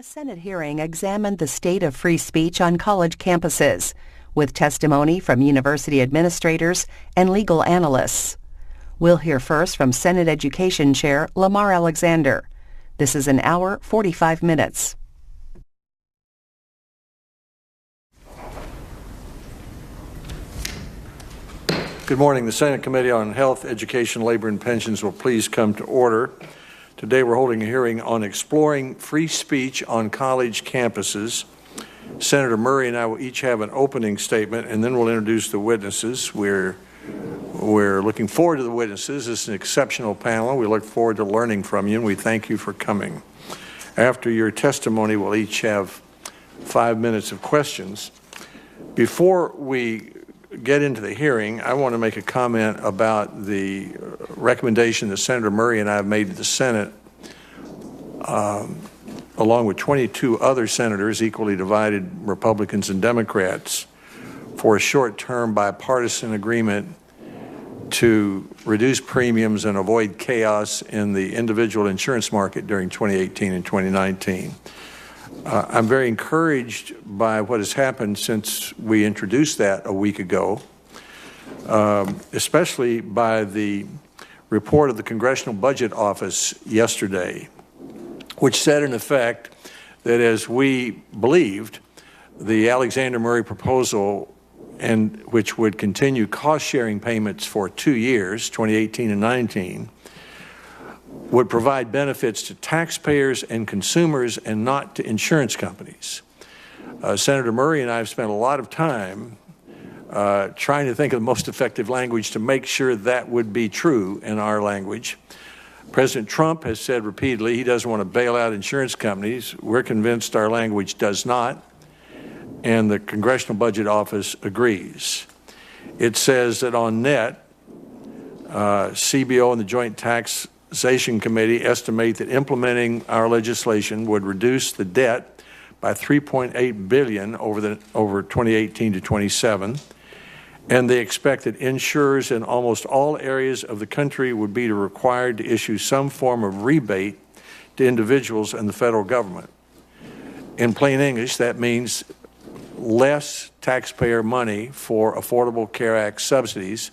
A Senate hearing examined the state of free speech on college campuses, with testimony from university administrators and legal analysts. We'll hear first from Senate Education Chair Lamar Alexander. This is an hour, 45 minutes. Good morning. The Senate Committee on Health, Education, Labor, and Pensions will please come to order. Today we're holding a hearing on exploring free speech on college campuses. Senator Murray and I will each have an opening statement, and then we'll introduce the witnesses. We're looking forward to the witnesses. This is an exceptional panel. We look forward to learning from you, and we thank you for coming. After your testimony, we'll each have 5 minutes of questions. Before we get into the hearing, I want to make a comment about the recommendation that Senator Murray and I have made to the Senate, along with 22 other senators, equally divided Republicans and Democrats, for a short-term bipartisan agreement to reduce premiums and avoid chaos in the individual insurance market during 2018 and 2019. I'm very encouraged by what has happened since we introduced that a week ago, especially by the report of the Congressional Budget Office yesterday, which said in effect that as we believed, the Alexander Murray proposal, and which would continue cost-sharing payments for 2 years, 2018 and 19, would provide benefits to taxpayers and consumers and not to insurance companies. Senator Murray and I have spent a lot of time trying to think of the most effective language to make sure that would be true in our language. President Trump has said repeatedly he doesn't want to bail out insurance companies. We're convinced our language does not, and the Congressional Budget Office agrees. It says that on net, CBO and the Joint Taxation Committee estimate that implementing our legislation would reduce the debt by $3.8 billion over 2018 to 27, and they expect that insurers in almost all areas of the country would be required to issue some form of rebate to individuals and the federal government. In plain English, that means less taxpayer money for Affordable Care Act subsidies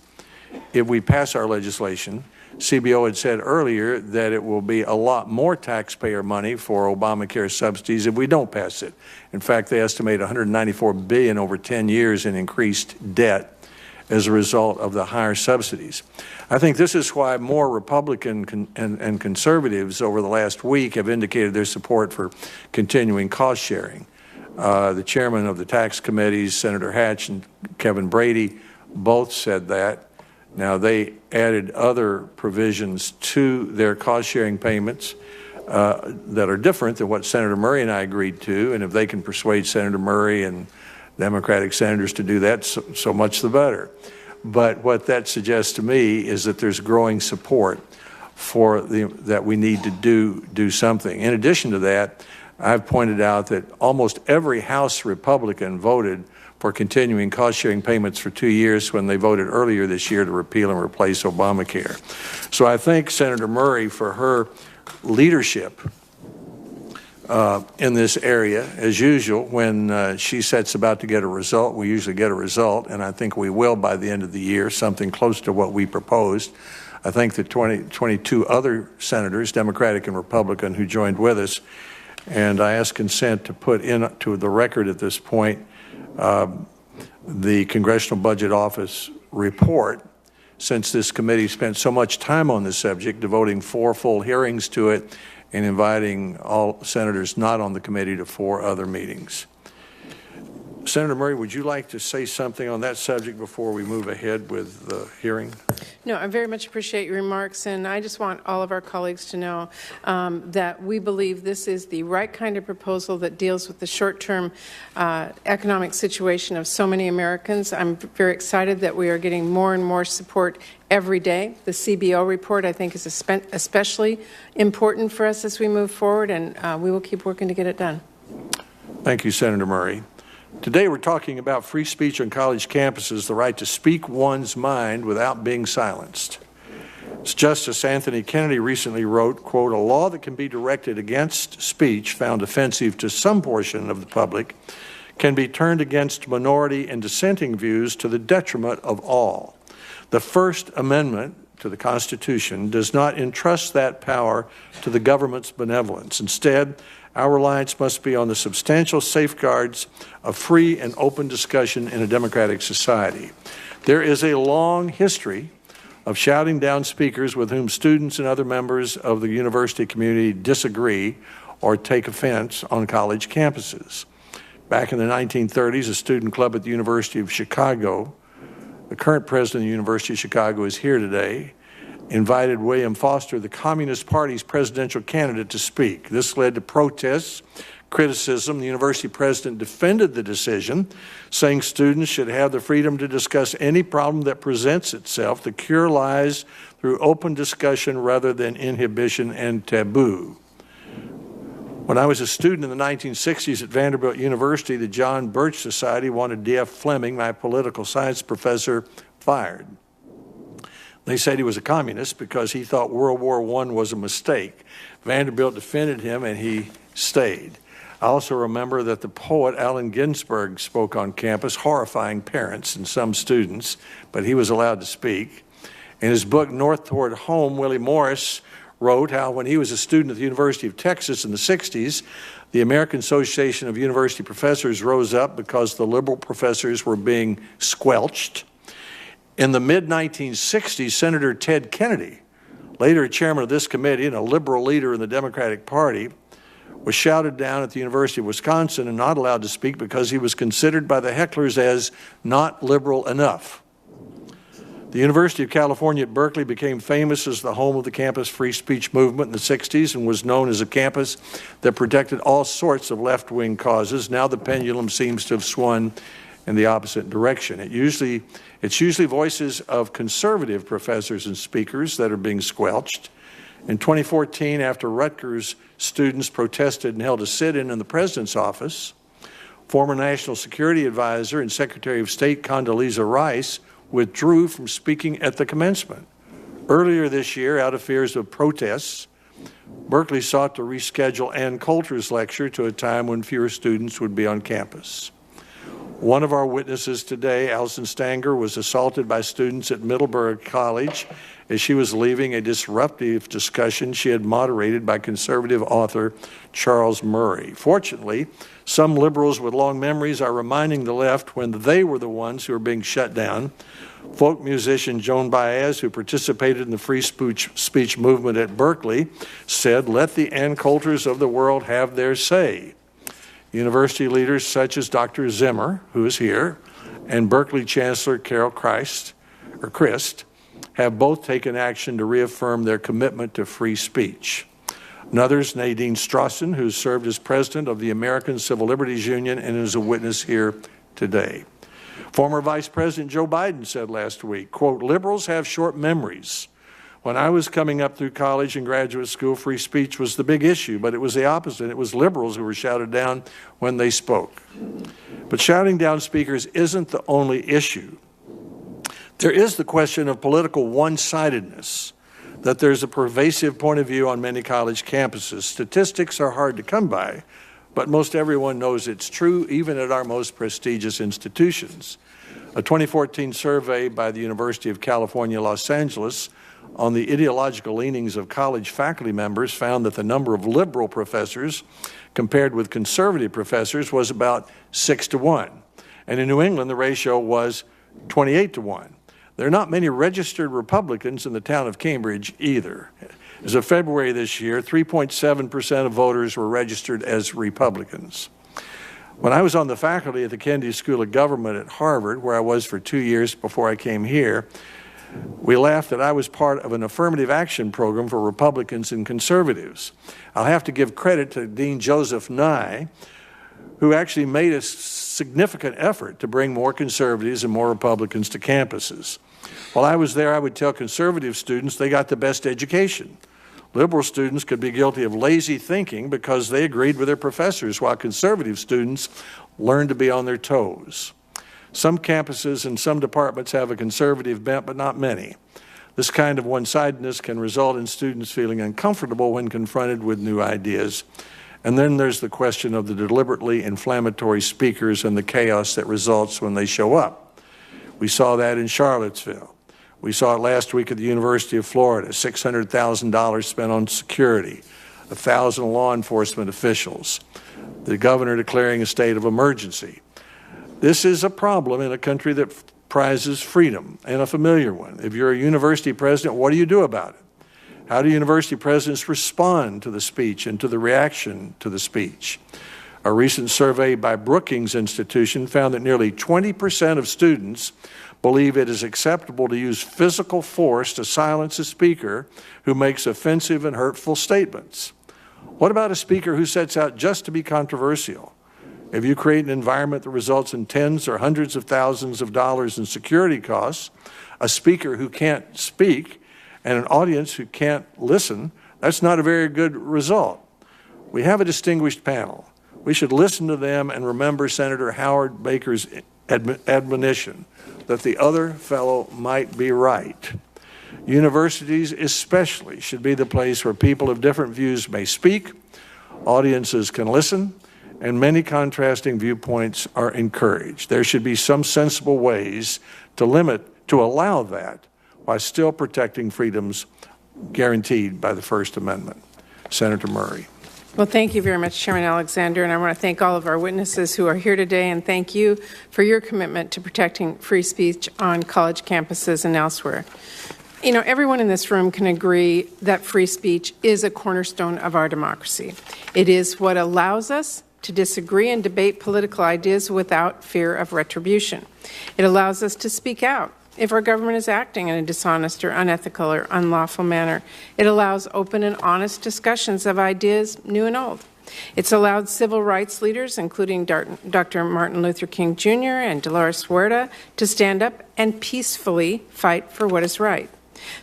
if we pass our legislation. CBO had said earlier that it will be a lot more taxpayer money for Obamacare subsidies if we don't pass it. In fact, they estimate $194 billion over 10 years in increased debt as a result of the higher subsidies. I think this is why more Republican and conservatives over the last week have indicated their support for continuing cost sharing. The chairman of the tax committees, Senator Hatch and Kevin Brady, both said that. Now, they added other provisions to their cost-sharing payments that are different than what Senator Murray and I agreed to, and if they can persuade Senator Murray and Democratic senators to do that, so much the better. But what that suggests to me is that there's growing support for that we need to do something. In addition to that, I've pointed out that almost every House Republican voted for continuing cost-sharing payments for 2 years when they voted earlier this year to repeal and replace Obamacare. So I thank Senator Murray for her leadership in this area. As usual, when she sets about to get a result, we usually get a result, and I think we will by the end of the year, something close to what we proposed. I think the 22 other senators, Democratic and Republican, who joined with us, and I ask consent to put into the record at this point the Congressional Budget Office report, since this committee spent so much time on this subject, devoting 4 full hearings to it and inviting all senators not on the committee to 4 other meetings. Senator Murray, would you like to say something on that subject before we move ahead with the hearing? No, I very much appreciate your remarks, and I just want all of our colleagues to know that we believe this is the right kind of proposal that deals with the short-term economic situation of so many Americans. I'm very excited that we are getting more and more support every day. The CBO report, I think, is especially important for us as we move forward, and we will keep working to get it done. Thank you, Senator Murray. Today we're talking about free speech on college campuses, the right to speak one's mind without being silenced. Justice Anthony Kennedy recently wrote, quote, "A law that can be directed against speech found offensive to some portion of the public can be turned against minority and dissenting views to the detriment of all. The First Amendment to the Constitution does not entrust that power to the government's benevolence. Instead, our reliance must be on the substantial safeguards of free and open discussion in a democratic society." There is a long history of shouting down speakers with whom students and other members of the university community disagree or take offense on college campuses. Back in the 1930s, a student club at the University of Chicago, the current president of the University of Chicago is here today, invited William Foster, the Communist Party's presidential candidate, to speak. This led to protests, criticism. The university president defended the decision, saying students should have the freedom to discuss any problem that presents itself. The cure lies through open discussion rather than inhibition and taboo. When I was a student in the 1960s at Vanderbilt University, the John Birch Society wanted D.F. Fleming, my political science professor, fired. They said he was a communist because he thought World War I was a mistake. Vanderbilt defended him and he stayed. I also remember that the poet Allen Ginsberg spoke on campus, horrifying parents and some students, but he was allowed to speak. In his book, North Toward Home, Willie Morris wrote how when he was a student at the University of Texas in the 60s, the American Association of University Professors rose up because the liberal professors were being squelched. In the mid-1960s, Senator Ted Kennedy, later chairman of this committee and a liberal leader in the Democratic Party, was shouted down at the University of Wisconsin and not allowed to speak because he was considered by the hecklers as not liberal enough. The University of California at Berkeley became famous as the home of the campus free speech movement in the 60s and was known as a campus that protected all sorts of left-wing causes. Now the pendulum seems to have swung in the opposite direction. It's usually voices of conservative professors and speakers that are being squelched. In 2014, after Rutgers students protested and held a sit-in the president's office, former National Security Advisor and Secretary of State Condoleezza Rice withdrew from speaking at the commencement. Earlier this year, out of fears of protests, Berkeley sought to reschedule Ann Coulter's lecture to a time when fewer students would be on campus. One of our witnesses today, Allison Stanger, was assaulted by students at Middleburg College as she was leaving a disruptive discussion she had moderated by conservative author Charles Murray. Fortunately, some liberals with long memories are reminding the left when they were the ones who were being shut down. Folk musician Joan Baez, who participated in the free speech movement at Berkeley, said, "Let the Ann Coulters of the world have their say." University leaders such as Dr. Zimmer, who is here, and Berkeley Chancellor Carol Christ have both taken action to reaffirm their commitment to free speech. Another is Nadine Strawson, who served as president of the American Civil Liberties Union and is a witness here today. Former Vice President Joe Biden said last week, quote, "Liberals have short memories. When I was coming up through college and graduate school, free speech was the big issue, but it was the opposite. It was liberals who were shouted down when they spoke." But shouting down speakers isn't the only issue. There is the question of political one-sidedness, that there's a pervasive point of view on many college campuses. Statistics are hard to come by, but most everyone knows it's true, even at our most prestigious institutions. A 2014 survey by the University of California, Los Angeles, on the ideological leanings of college faculty members found that the number of liberal professors compared with conservative professors was about 6-to-1. And in New England, the ratio was 28-to-1. There are not many registered Republicans in the town of Cambridge either. As of February this year, 3.7% of voters were registered as Republicans. When I was on the faculty at the Kennedy School of Government at Harvard, where I was for 2 years before I came here, we laughed that I was part of an affirmative action program for Republicans and conservatives. I'll have to give credit to Dean Joseph Nye, who actually made a significant effort to bring more conservatives and more Republicans to campuses. While I was there, I would tell conservative students they got the best education. Liberal students could be guilty of lazy thinking because they agreed with their professors, while conservative students learned to be on their toes. Some campuses and some departments have a conservative bent, but not many. This kind of one-sidedness can result in students feeling uncomfortable when confronted with new ideas. And then there's the question of the deliberately inflammatory speakers and the chaos that results when they show up. We saw that in Charlottesville. We saw it last week at the University of Florida, $600,000 spent on security, 1,000 law enforcement officials, the governor declaring a state of emergency. This is a problem in a country that prizes freedom, and a familiar one. If you're a university president, what do you do about it? How do university presidents respond to the speech and to the reaction to the speech? A recent survey by Brookings Institution found that nearly 20% of students believe it is acceptable to use physical force to silence a speaker who makes offensive and hurtful statements. What about a speaker who sets out just to be controversial? If you create an environment that results in tens or hundreds of thousands of dollars in security costs, a speaker who can't speak, and an audience who can't listen, that's not a very good result. We have a distinguished panel. We should listen to them and remember Senator Howard Baker's admonition that the other fellow might be right. Universities especially should be the place where people of different views may speak, audiences can listen, and many contrasting viewpoints are encouraged. There should be some sensible ways to allow that while still protecting freedoms guaranteed by the First Amendment. Senator Murray. Well, thank you very much, Chairman Alexander, and I want to thank all of our witnesses who are here today, and thank you for your commitment to protecting free speech on college campuses and elsewhere. You know, everyone in this room can agree that free speech is a cornerstone of our democracy. It is what allows us to disagree and debate political ideas without fear of retribution. It allows us to speak out if our government is acting in a dishonest or unethical or unlawful manner. It allows open and honest discussions of ideas, new and old. It's allowed civil rights leaders, including Dr. Martin Luther King Jr. and Dolores Huerta, to stand up and peacefully fight for what is right.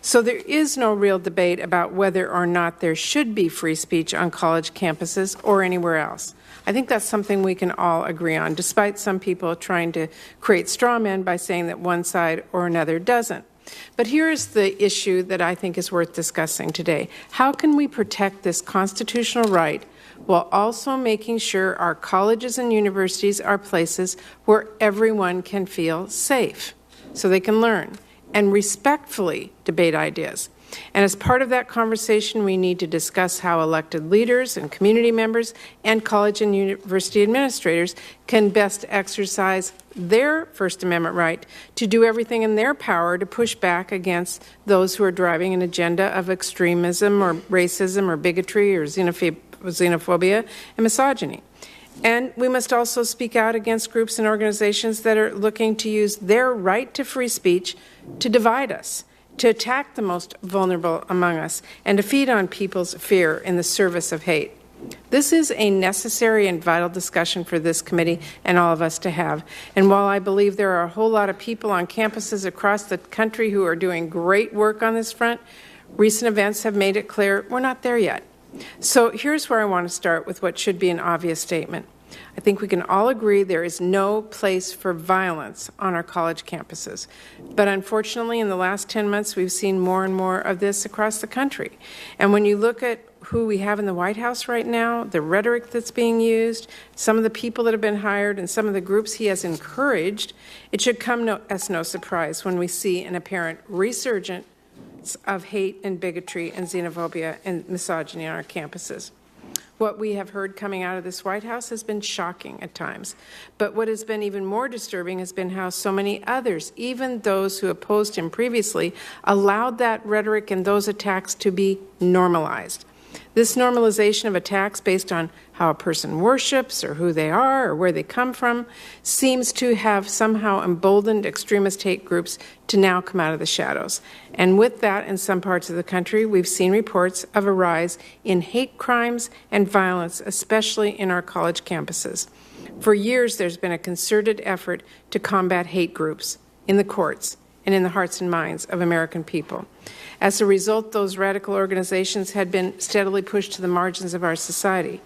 So there is no real debate about whether or not there should be free speech on college campuses or anywhere else. I think that's something we can all agree on, despite some people trying to create straw men by saying that one side or another doesn't. But here's the issue that I think is worth discussing today. How can we protect this constitutional right while also making sure our colleges and universities are places where everyone can feel safe so they can learn and respectfully debate ideas? And as part of that conversation, we need to discuss how elected leaders and community members and college and university administrators can best exercise their First Amendment right to do everything in their power to push back against those who are driving an agenda of extremism or racism or bigotry or xenophobia and misogyny. And we must also speak out against groups and organizations that are looking to use their right to free speech to divide us, to attack the most vulnerable among us, and to feed on people's fear in the service of hate. This is a necessary and vital discussion for this committee and all of us to have. And while I believe there are a whole lot of people on campuses across the country who are doing great work on this front, recent events have made it clear we're not there yet. So here's where I want to start with what should be an obvious statement. I think we can all agree there is no place for violence on our college campuses. But unfortunately, in the last 10 months, we've seen more and more of this across the country. And when you look at who we have in the White House right now, the rhetoric that's being used, some of the people that have been hired, and some of the groups he has encouraged, it should come as no surprise when we see an apparent resurgence of hate and bigotry and xenophobia and misogyny on our campuses. What we have heard coming out of this White House has been shocking at times. But what has been even more disturbing has been how so many others, even those who opposed him previously, allowed that rhetoric and those attacks to be normalized. This normalization of attacks based on how a person worships or who they are or where they come from seems to have somehow emboldened extremist hate groups to now come out of the shadows. And with that, in some parts of the country, we've seen reports of a rise in hate crimes and violence, especially in our college campuses. For years, there's been a concerted effort to combat hate groups in the courts and in the hearts and minds of American people. As a result, those radical organizations had been steadily pushed to the margins of our society.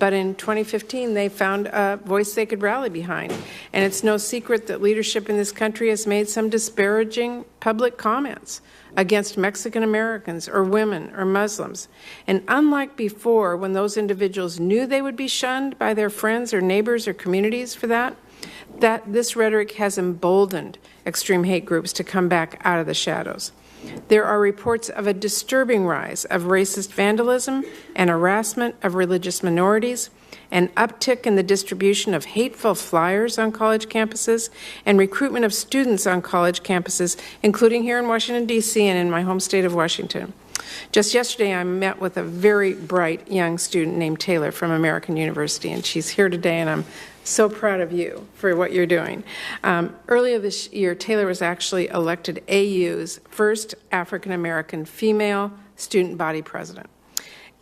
But in 2015, they found a voice they could rally behind. And it's no secret that leadership in this country has made some disparaging public comments against Mexican Americans or women or Muslims. And unlike before, when those individuals knew they would be shunned by their friends or neighbors or communities for that this rhetoric has emboldened extreme hate groups to come back out of the shadows. There are reports of a disturbing rise of racist vandalism and harassment of religious minorities, an uptick in the distribution of hateful flyers on college campuses, and recruitment of students on college campuses, including here in Washington, D.C. and in my home state of Washington. Just yesterday, I met with a very bright young student named Taylor from American University, and she's here today, and I'm so proud of you for what you're doing. Earlier this year, Taylor was actually elected AU's first African-American female student body president.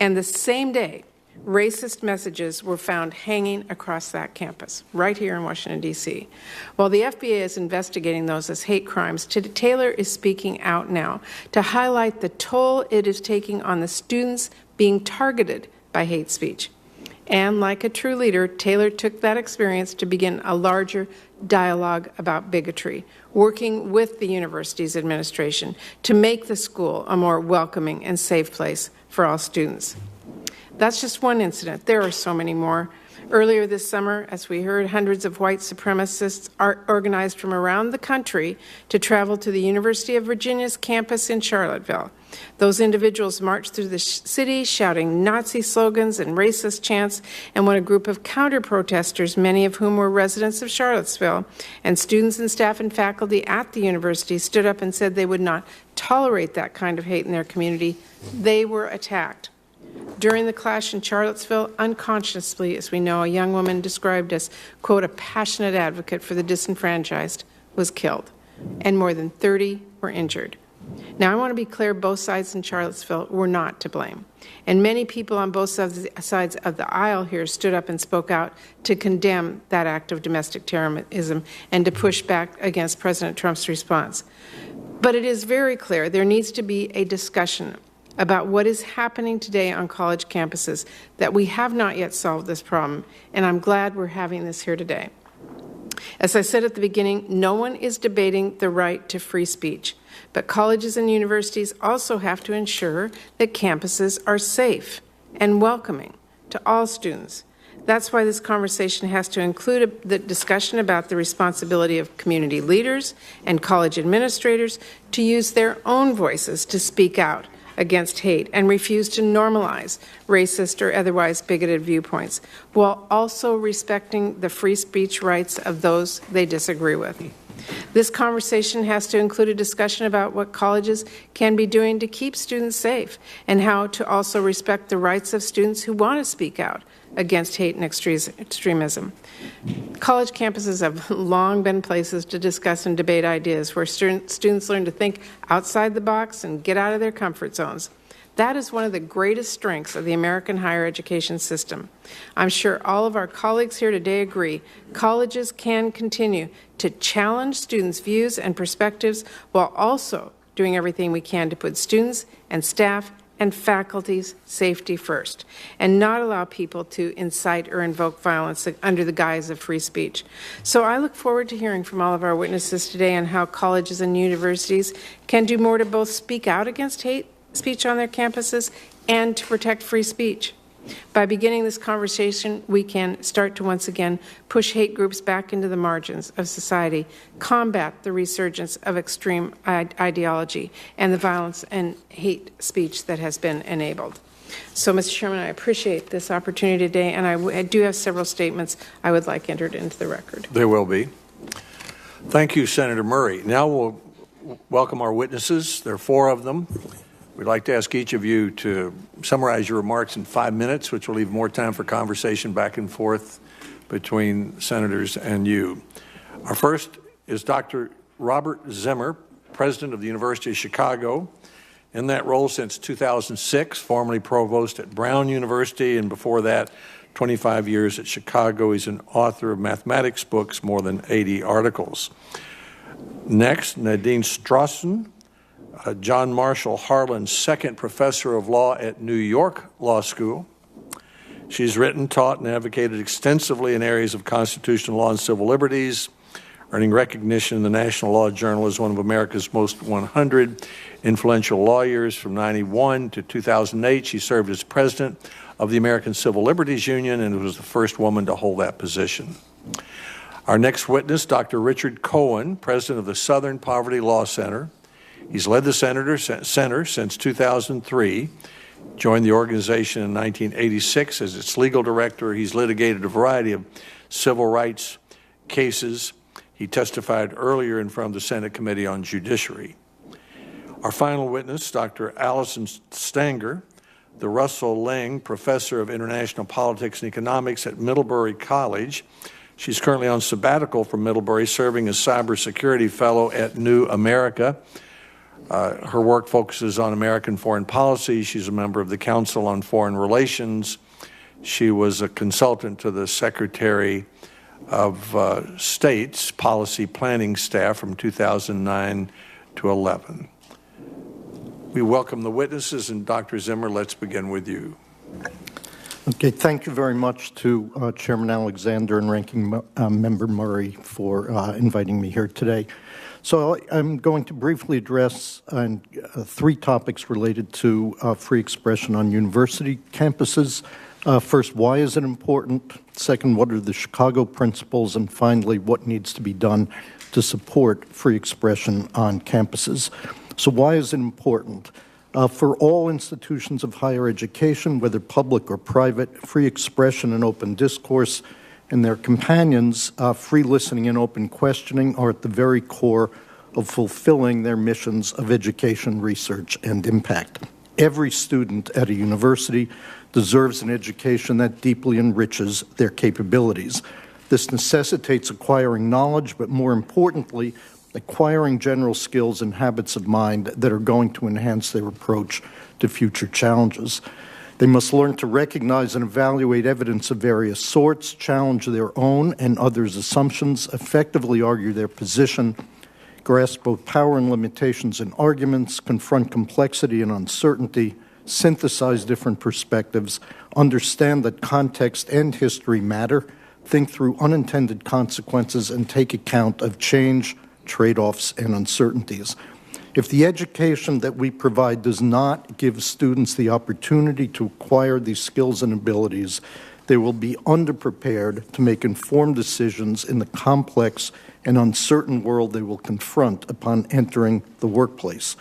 And the same day, racist messages were found hanging across that campus, right here in Washington, D.C. While the FBI is investigating those as hate crimes, Taylor is speaking out now to highlight the toll it is taking on the students being targeted by hate speech. And like a true leader, Taylor took that experience to begin a larger dialogue about bigotry, working with the university's administration to make the school a more welcoming and safe place for all students. That's just one incident. There are so many more. Earlier this summer, as we heard, hundreds of white supremacists are organized from around the country to travel to the University of Virginia's campus in Charlottesville. Those individuals marched through the city shouting Nazi slogans and racist chants, and when a group of counter-protesters, many of whom were residents of Charlottesville, and students and staff and faculty at the university stood up and said they would not tolerate that kind of hate in their community, they were attacked. During the clash in Charlottesville, unconsciously, as we know, a young woman described as, quote, a passionate advocate for the disenfranchised was killed, and more than 30 were injured. Now, I want to be clear, both sides in Charlottesville were not to blame. And many people on both sides of the aisle here stood up and spoke out to condemn that act of domestic terrorism and to push back against President Trump's response. But it is very clear there needs to be a discussion about what is happening today on college campuses, that we have not yet solved this problem, and I'm glad we're having this here today. As I said at the beginning, no one is debating the right to free speech, but colleges and universities also have to ensure that campuses are safe and welcoming to all students. That's why this conversation has to include the discussion about the responsibility of community leaders and college administrators to use their own voices to speak out against hate and refuse to normalize racist or otherwise bigoted viewpoints, while also respecting the free speech rights of those they disagree with. This conversation has to include a discussion about what colleges can be doing to keep students safe and how to also respect the rights of students who want to speak out against hate and extremism. College campuses have long been places to discuss and debate ideas where students learn to think outside the box and get out of their comfort zones. That is one of the greatest strengths of the American higher education system. I'm sure all of our colleagues here today agree. Colleges can continue to challenge students' views and perspectives while also doing everything we can to put students and staff and faculty's safety first, and not allow people to incite or invoke violence under the guise of free speech. So I look forward to hearing from all of our witnesses today on how colleges and universities can do more to both speak out against hate speech on their campuses and to protect free speech. By beginning this conversation, we can start to once again push hate groups back into the margins of society, combat the resurgence of extreme ideology and the violence and hate speech that has been enabled. So, Mr. Chairman, I appreciate this opportunity today, and I do have several statements I would like entered into the record. There will be. Thank you, Senator Murray. Now we'll welcome our witnesses. There are 4 of them. We'd like to ask each of you to summarize your remarks in 5 minutes, which will leave more time for conversation back and forth between senators and you. Our first is Dr. Robert Zimmer, president of the University of Chicago. In that role since 2006, formerly provost at Brown University, and before that, 25 years at Chicago. He's an author of mathematics books, more than 80 articles. Next, Nadine Strawson, John Marshall Harlan's second professor of law at New York Law School. She's written, taught, and advocated extensively in areas of constitutional law and civil liberties, earning recognition in the National Law Journal as one of America's most 100 influential lawyers. From 1991 to 2008, she served as president of the American Civil Liberties Union and was the first woman to hold that position. Our next witness, Dr. Richard Cohen, president of the Southern Poverty Law Center. He's led the center since 2003, joined the organization in 1986 as its legal director. He's litigated a variety of civil rights cases. He testified earlier in front of the Senate Committee on Judiciary. Our final witness, Dr. Allison Stanger, the Russell Ling Professor of International Politics and Economics at Middlebury College. She's currently on sabbatical from Middlebury, serving as Cybersecurity Fellow at New America. Her work focuses on American foreign policy. She's a member of the Council on Foreign Relations. She was a consultant to the Secretary of State's policy planning staff from 2009 to 11. We welcome the witnesses, and Dr. Zimmer, let's begin with you. Okay, thank you very much to Chairman Alexander and Ranking Member Murray for inviting me here today. So I'm going to briefly address three topics related to free expression on university campuses. First, why is it important? Second, what are the Chicago principles? And finally, what needs to be done to support free expression on campuses? So why is it important? For all institutions of higher education, whether public or private, free expression and open discourse and their companions, free listening and open questioning, are at the very core of fulfilling their missions of education, research, and impact. Every student at a university deserves an education that deeply enriches their capabilities. This necessitates acquiring knowledge, but more importantly, acquiring general skills and habits of mind that are going to enhance their approach to future challenges. They must learn to recognize and evaluate evidence of various sorts, challenge their own and others' assumptions, effectively argue their position, grasp both power and limitations in arguments, confront complexity and uncertainty, synthesize different perspectives, understand that context and history matter, think through unintended consequences, and take account of change, trade-offs, and uncertainties. If the education that we provide does not give students the opportunity to acquire these skills and abilities, they will be underprepared to make informed decisions in the complex and uncertain world they will confront upon entering the workplace.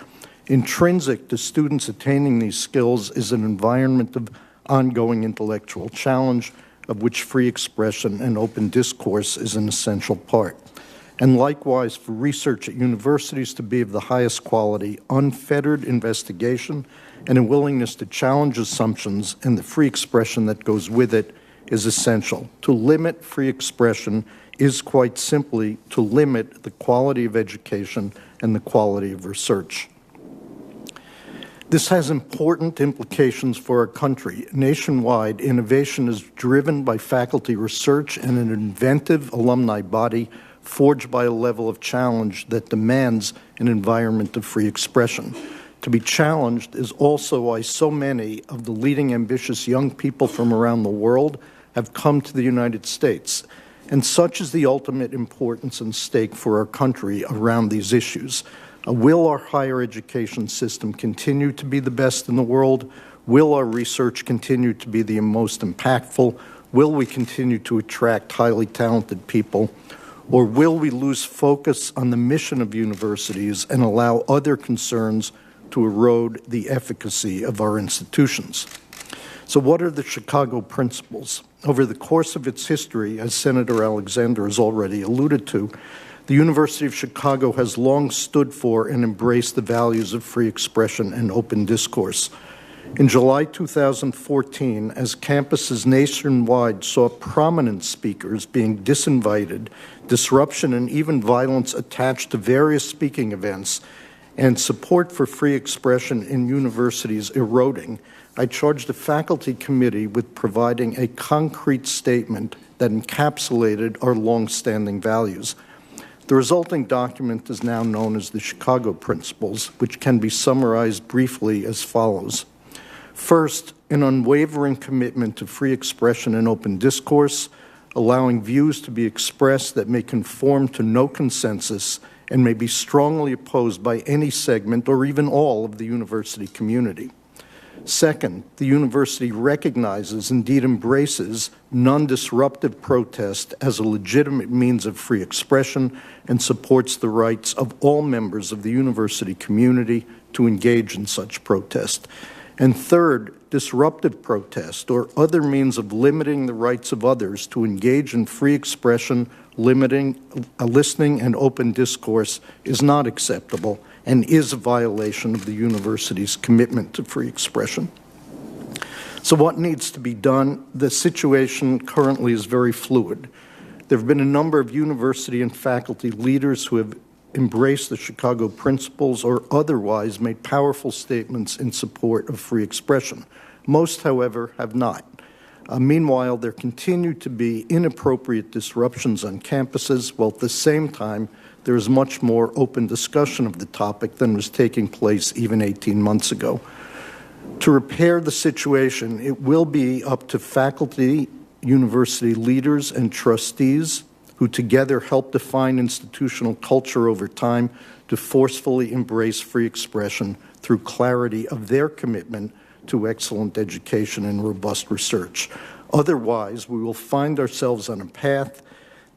Intrinsic to students attaining these skills is an environment of ongoing intellectual challenge, of which free expression and open discourse is an essential part. And likewise, for research at universities to be of the highest quality, unfettered investigation and a willingness to challenge assumptions and the free expression that goes with it is essential. To limit free expression is quite simply to limit the quality of education and the quality of research. This has important implications for our country. Nationwide, innovation is driven by faculty research and an inventive alumni body forged by a level of challenge that demands an environment of free expression. To be challenged is also why so many of the leading ambitious young people from around the world have come to the United States. And such is the ultimate importance and stake for our country around these issues. Will our higher education system continue to be the best in the world? Will our research continue to be the most impactful? Will we continue to attract highly talented people? Or will we lose focus on the mission of universities and allow other concerns to erode the efficacy of our institutions? So what are the Chicago principles? Over the course of its history, as Senator Alexander has already alluded to, the University of Chicago has long stood for and embraced the values of free expression and open discourse. In July 2014, as campuses nationwide saw prominent speakers being disinvited, disruption and even violence attached to various speaking events, and support for free expression in universities eroding, I charged the faculty committee with providing a concrete statement that encapsulated our long-standing values. The resulting document is now known as the Chicago Principles, which can be summarized briefly as follows. First, an unwavering commitment to free expression and open discourse, allowing views to be expressed that may conform to no consensus and may be strongly opposed by any segment or even all of the university community. Second, the university recognizes, indeed embraces, non-disruptive protest as a legitimate means of free expression and supports the rights of all members of the university community to engage in such protest. And third, disruptive protest or other means of limiting the rights of others to engage in free expression, limiting listening and open discourse is not acceptable and is a violation of the university's commitment to free expression. So what needs to be done? The situation currently is very fluid. There have been a number of university and faculty leaders who have embraced the Chicago principles or otherwise made powerful statements in support of free expression. Most, however, have not. Meanwhile, there continue to be inappropriate disruptions on campuses, while at the same time, there is much more open discussion of the topic than was taking place even 18 months ago. To repair the situation, it will be up to faculty, university leaders, and trustees who together help define institutional culture over time to forcefully embrace free expression through clarity of their commitment to excellent education and robust research. Otherwise, we will find ourselves on a path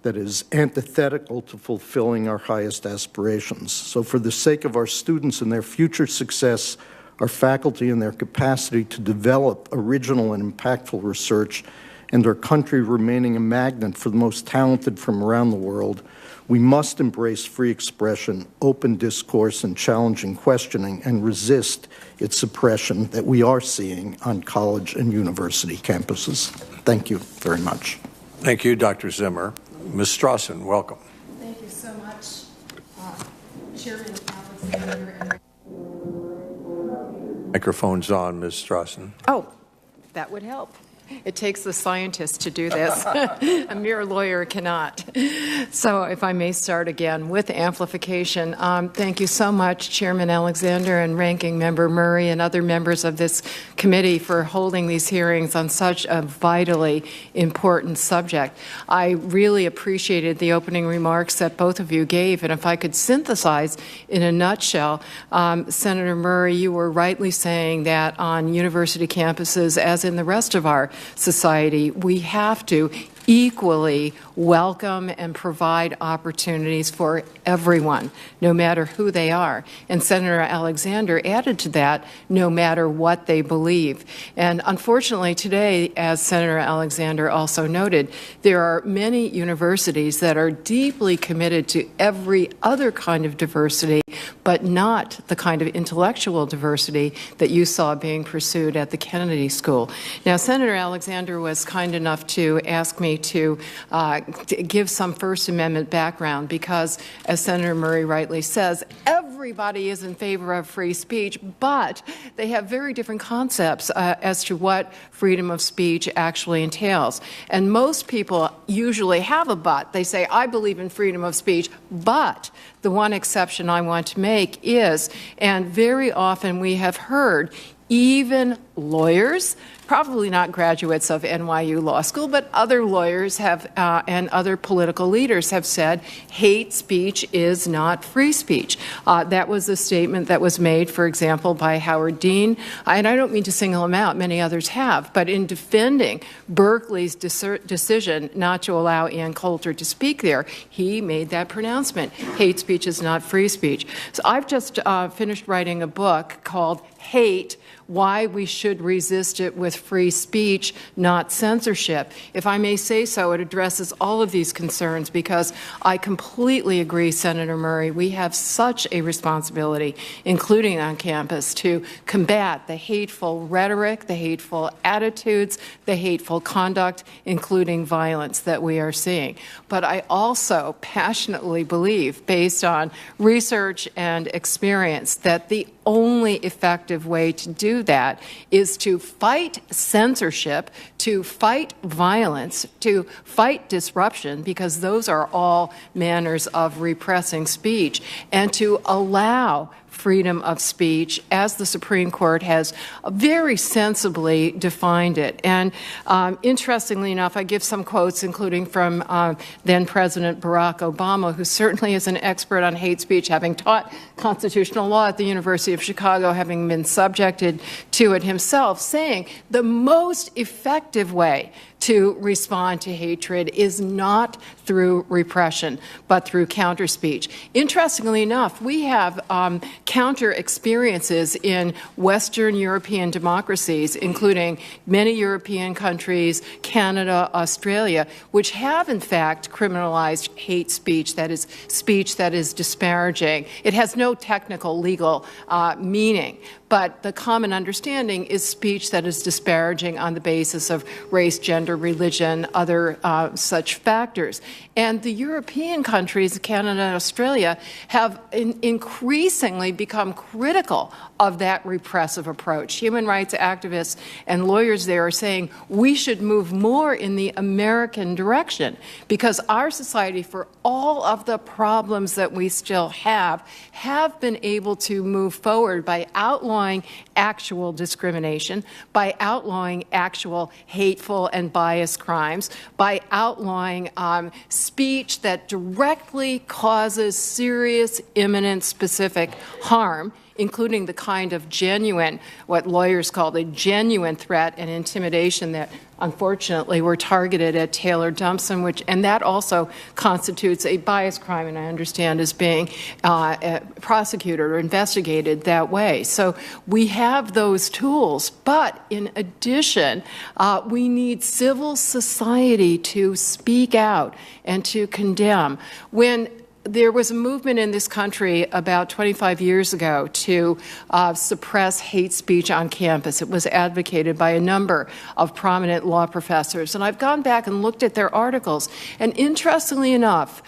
that is antithetical to fulfilling our highest aspirations. So for the sake of our students and their future success, our faculty and their capacity to develop original and impactful research, and our country remaining a magnet for the most talented from around the world, we must embrace free expression, open discourse, and challenging questioning, and resist its suppression that we are seeing on college and university campuses. Thank you very much. Thank you, Dr. Zimmer. Ms. Strawson, welcome. Thank you so much, Chairman Alexander. Microphone's on, Ms. Strawson. Oh, that would help. It takes the scientist to do this. A mere lawyer cannot. So if I may start again with amplification, thank you so much, Chairman Alexander and Ranking Member Murray and other members of this committee for holding these hearings on such a vitally important subject. I really appreciated the opening remarks that both of you gave, and if I could synthesize in a nutshell, Senator Murray, you were rightly saying that on university campuses, as in the rest of our society, we have to equally welcome and provide opportunities for everyone, no matter who they are. And Senator Alexander added to that, no matter what they believe. And unfortunately today, as Senator Alexander also noted, there are many universities that are deeply committed to every other kind of diversity, but not the kind of intellectual diversity that you saw being pursued at the Kennedy School. Now, Senator Alexander was kind enough to ask me to give some First Amendment background because, as Senator Murray rightly says, everybody is in favor of free speech, but they have very different concepts as to what freedom of speech actually entails. And most people usually have a but. They say, I believe in freedom of speech, but the one exception I want to make is, and very often we have heard even lawyers, probably not graduates of NYU Law School, but other lawyers have, and other political leaders have said, hate speech is not free speech. That was a statement that was made, for example, by Howard Dean, and I don't mean to single him out, many others have, but in defending Berkeley's decision not to allow Ann Coulter to speak there, he made that pronouncement, hate speech is not free speech. So I've just finished writing a book called Hate, Why We Should Resist It with Free Speech, Not Censorship. If I may say so, it addresses all of these concerns because I completely agree, Senator Murray, we have such a responsibility, including on campus, to combat the hateful rhetoric, the hateful attitudes, the hateful conduct, including violence that we are seeing. But I also passionately believe, based on research and experience, that the only effective way to do that is to fight censorship, to fight violence, to fight disruption, because those are all manners of repressing speech, and to allow freedom of speech, as the Supreme Court has very sensibly defined it. And interestingly enough, I give some quotes, including from then-President Barack Obama, who certainly is an expert on hate speech, having taught constitutional law at the University of Chicago, having been subjected to it himself, saying the most effective way to respond to hatred is not through repression, but through counter-speech. Interestingly enough, we have counter-experiences in Western European democracies, including many European countries, Canada, Australia, which have, in fact, criminalized hate speech that is disparaging. It has no technical legal meaning, but the common understanding is speech that is disparaging on the basis of race, gender, religion, other such factors. And the European countries, Canada and Australia, have increasingly become critical of that repressive approach. Human rights activists and lawyers there are saying we should move more in the American direction because our society, for all of the problems that we still have been able to move forward by outlawing actual discrimination, by outlawing actual hateful and biased crimes, by outlawing speech that directly causes serious, imminent, specific harm, including the kind of genuine, what lawyers call the genuine threat and intimidation that unfortunately were targeted at Taylor Dumpson, and that also constitutes a bias crime, and I understand is being prosecuted or investigated that way. So we have those tools, but in addition, we need civil society to speak out and to condemn. When there was a movement in this country about 25 years ago to suppress hate speech on campus. It was advocated by a number of prominent law professors. And I've gone back and looked at their articles. And interestingly enough,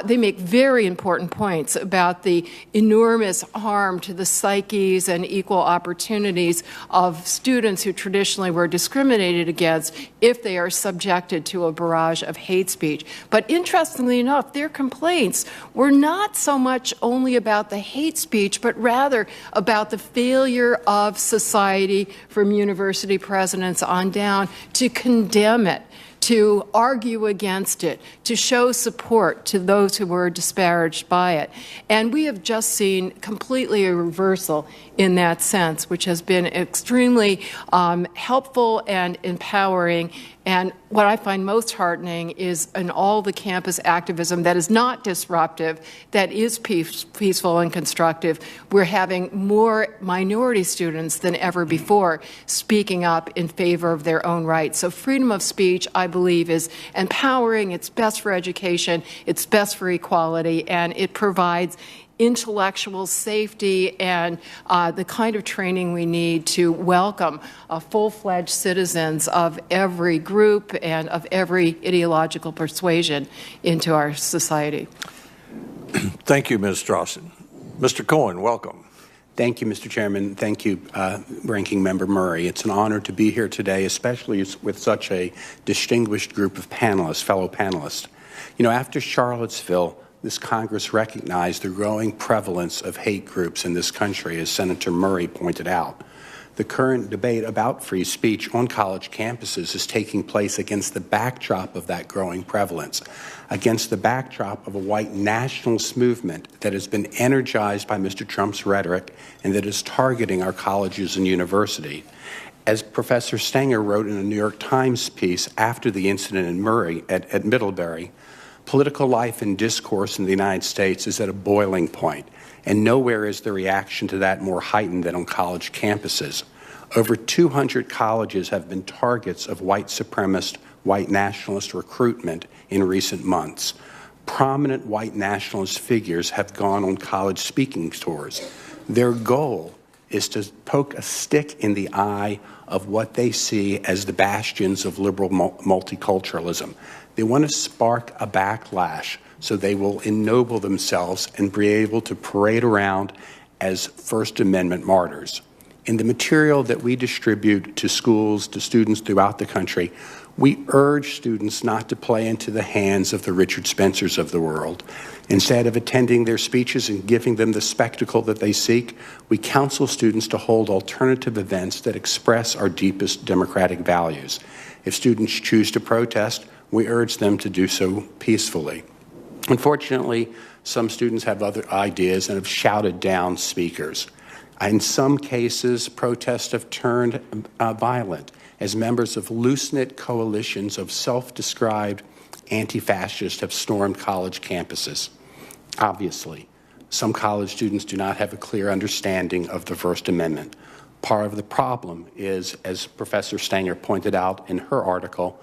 they make very important points about the enormous harm to the psyches and equal opportunities of students who traditionally were discriminated against if they are subjected to a barrage of hate speech. But interestingly enough, their complaints were not so much only about the hate speech, but rather about the failure of society, from university presidents on down, to condemn it, to argue against it, to show support to those who were disparaged by it. And we have just seen completely a reversal in that sense, which has been extremely helpful and empowering. And what I find most heartening is in all the campus activism that is not disruptive, that is peaceful and constructive, we're having more minority students than ever before speaking up in favor of their own rights. So freedom of speech, I believe, is empowering. It's best for education. It's best for equality. And it provides intellectual safety and the kind of training we need to welcome full-fledged citizens of every group and of every ideological persuasion into our society. Thank you, Ms. Strawson. Mr. Cohen, welcome. Thank you, Mr. Chairman. Thank you, Ranking Member Murray. It's an honor to be here today, especially with such a distinguished group of panelists, fellow panelists. You know, after Charlottesville, this Congress recognized the growing prevalence of hate groups in this country, as Senator Murray pointed out. The current debate about free speech on college campuses is taking place against the backdrop of that growing prevalence, against the backdrop of a white nationalist movement that has been energized by Mr. Trump's rhetoric and that is targeting our colleges and universities. As Professor Stenger wrote in a New York Times piece after the incident in Murray at Middlebury, political life and discourse in the United States is at a boiling point, and nowhere is the reaction to that more heightened than on college campuses. Over 200 colleges have been targets of white supremacist, white nationalist recruitment in recent months. Prominent white nationalist figures have gone on college speaking tours. Their goal is to poke a stick in the eye of what they see as the bastions of liberal multiculturalism. They want to spark a backlash so they will ennoble themselves and be able to parade around as First Amendment martyrs. In the material that we distribute to schools, to students throughout the country, We urge students not to play into the hands of the Richard Spencers of the world. Instead of attending their speeches and giving them the spectacle that they seek, we counsel students to hold alternative events that express our deepest democratic values. If students choose to protest, we urge them to do so peacefully. Unfortunately, some students have other ideas and have shouted down speakers. In some cases, protests have turned violent as members of loose-knit coalitions of self-described anti-fascists have stormed college campuses. Obviously, some college students do not have a clear understanding of the First Amendment. Part of the problem is, as Professor Stanger pointed out in her article,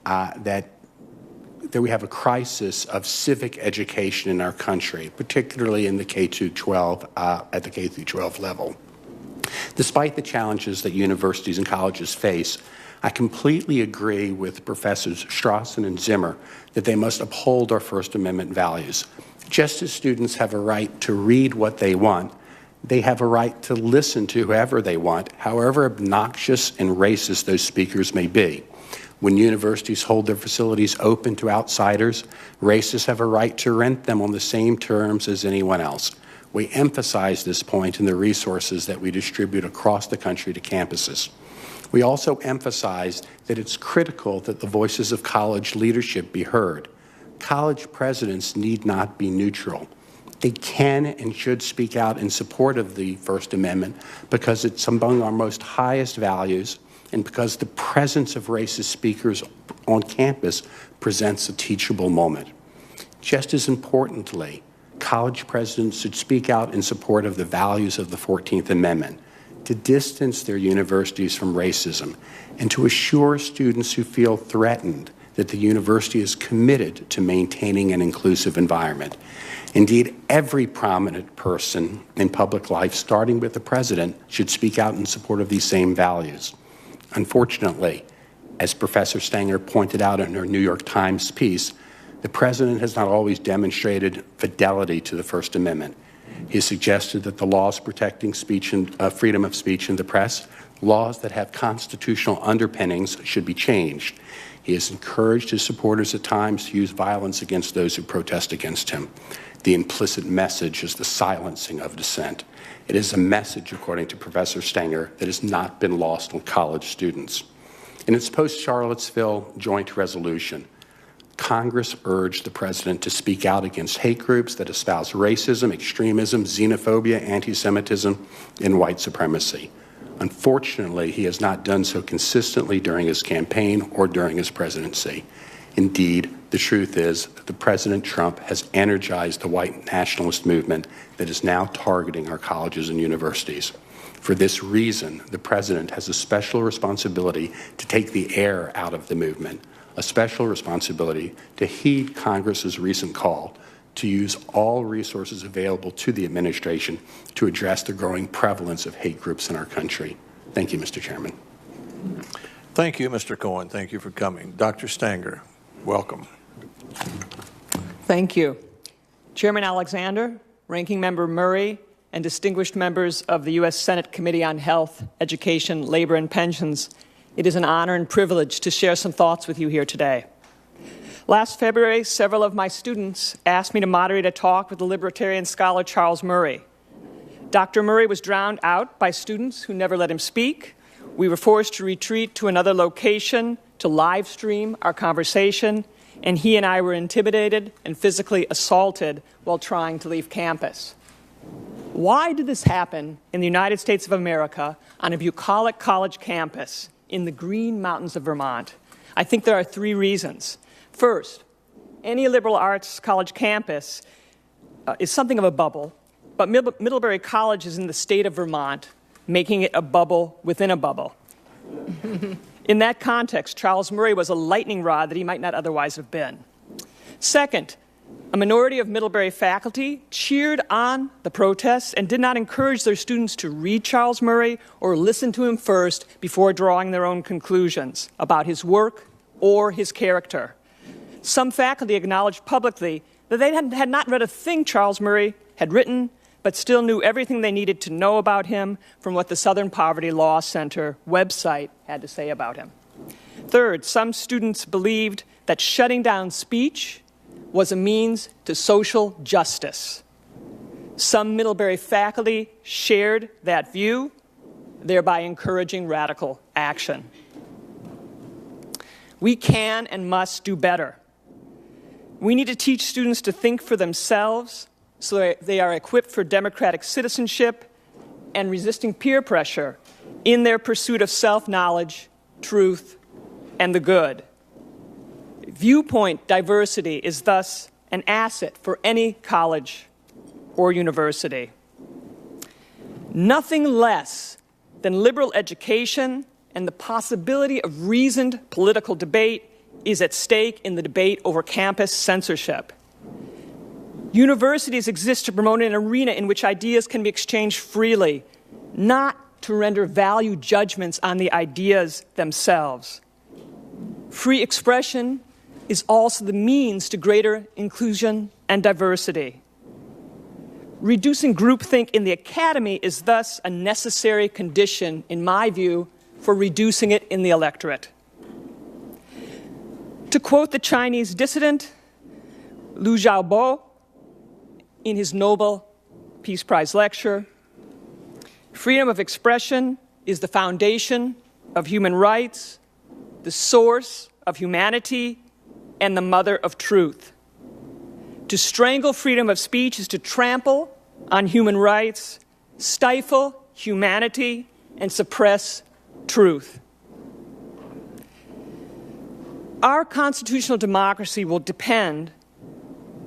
that we have a crisis of civic education in our country, particularly in the K-12, at the K-12 level. Despite the challenges that universities and colleges face, I completely agree with Professors Strawson and Zimmer that they must uphold our First Amendment values. Just as students have a right to read what they want, they have a right to listen to whoever they want, however obnoxious and racist those speakers may be. When universities hold their facilities open to outsiders, racists have a right to rent them on the same terms as anyone else. We emphasize this point in the resources that we distribute across the country to campuses. We also emphasize that it's critical that the voices of college leadership be heard. College presidents need not be neutral. They can and should speak out in support of the First Amendment because it's among our most highest values and because the presence of racist speakers on campus presents a teachable moment. Just as importantly, college presidents should speak out in support of the values of the 14th Amendment, to distance their universities from racism, and to assure students who feel threatened that the university is committed to maintaining an inclusive environment. Indeed, every prominent person in public life, starting with the president, should speak out in support of these same values. Unfortunately, as Professor Stanger pointed out in her New York Times piece, the president has not always demonstrated fidelity to the First Amendment. He has suggested that the laws protecting speech and freedom of speech in the press, laws that have constitutional underpinnings, should be changed. He has encouraged his supporters at times to use violence against those who protest against him. The implicit message is the silencing of dissent. It is a message, according to Professor Stanger, that has not been lost on college students. In its post-Charlottesville joint resolution, Congress urged the president to speak out against hate groups that espouse racism, extremism, xenophobia, anti-Semitism, and white supremacy. Unfortunately, he has not done so consistently during his campaign or during his presidency. Indeed, the truth is that President Trump has energized the white nationalist movement that is now targeting our colleges and universities. For this reason, the president has a special responsibility to take the air out of the movement, a special responsibility to heed Congress's recent call to use all resources available to the administration to address the growing prevalence of hate groups in our country. Thank you, Mr. Chairman. Thank you, Mr. Cohen. Thank you for coming. Dr. Stanger, welcome. Thank you. Chairman Alexander, Ranking Member Murray, and distinguished members of the U.S. Senate Committee on Health, Education, Labor, and Pensions, it is an honor and privilege to share some thoughts with you here today. Last February, several of my students asked me to moderate a talk with the libertarian scholar Charles Murray. Dr. Murray was drowned out by students who never let him speak. We were forced to retreat to another location to live stream our conversation, and he and I were intimidated and physically assaulted while trying to leave campus. Why did this happen in the United States of America on a bucolic college campus in the Green Mountains of Vermont? I think there are three reasons. First, any liberal arts college campus is something of a bubble, but Middlebury College is in the state of Vermont, making it a bubble within a bubble. In that context, Charles Murray was a lightning rod that he might not otherwise have been. Second, a minority of Middlebury faculty cheered on the protests and did not encourage their students to read Charles Murray or listen to him first before drawing their own conclusions about his work or his character. Some faculty acknowledged publicly that they had not read a thing Charles Murray had written, but still knew everything they needed to know about him from what the Southern Poverty Law Center website had to say about him. Third, some students believed that shutting down speech was a means to social justice. Some Middlebury faculty shared that view, thereby encouraging radical action. We can and must do better. We need to teach students to think for themselves so that they are equipped for democratic citizenship and resisting peer pressure in their pursuit of self-knowledge, truth, and the good. Viewpoint diversity is thus an asset for any college or university. Nothing less than liberal education and the possibility of reasoned political debate is at stake in the debate over campus censorship. Universities exist to promote an arena in which ideas can be exchanged freely, not to render value judgments on the ideas themselves. Free expression is also the means to greater inclusion and diversity. Reducing groupthink in the academy is thus a necessary condition, in my view, for reducing it in the electorate. To quote the Chinese dissident Liu Xiaobo in his Nobel Peace Prize lecture, freedom of expression is the foundation of human rights, the source of humanity, and the mother of truth. To strangle freedom of speech is to trample on human rights, stifle humanity, and suppress truth. Our constitutional democracy will depend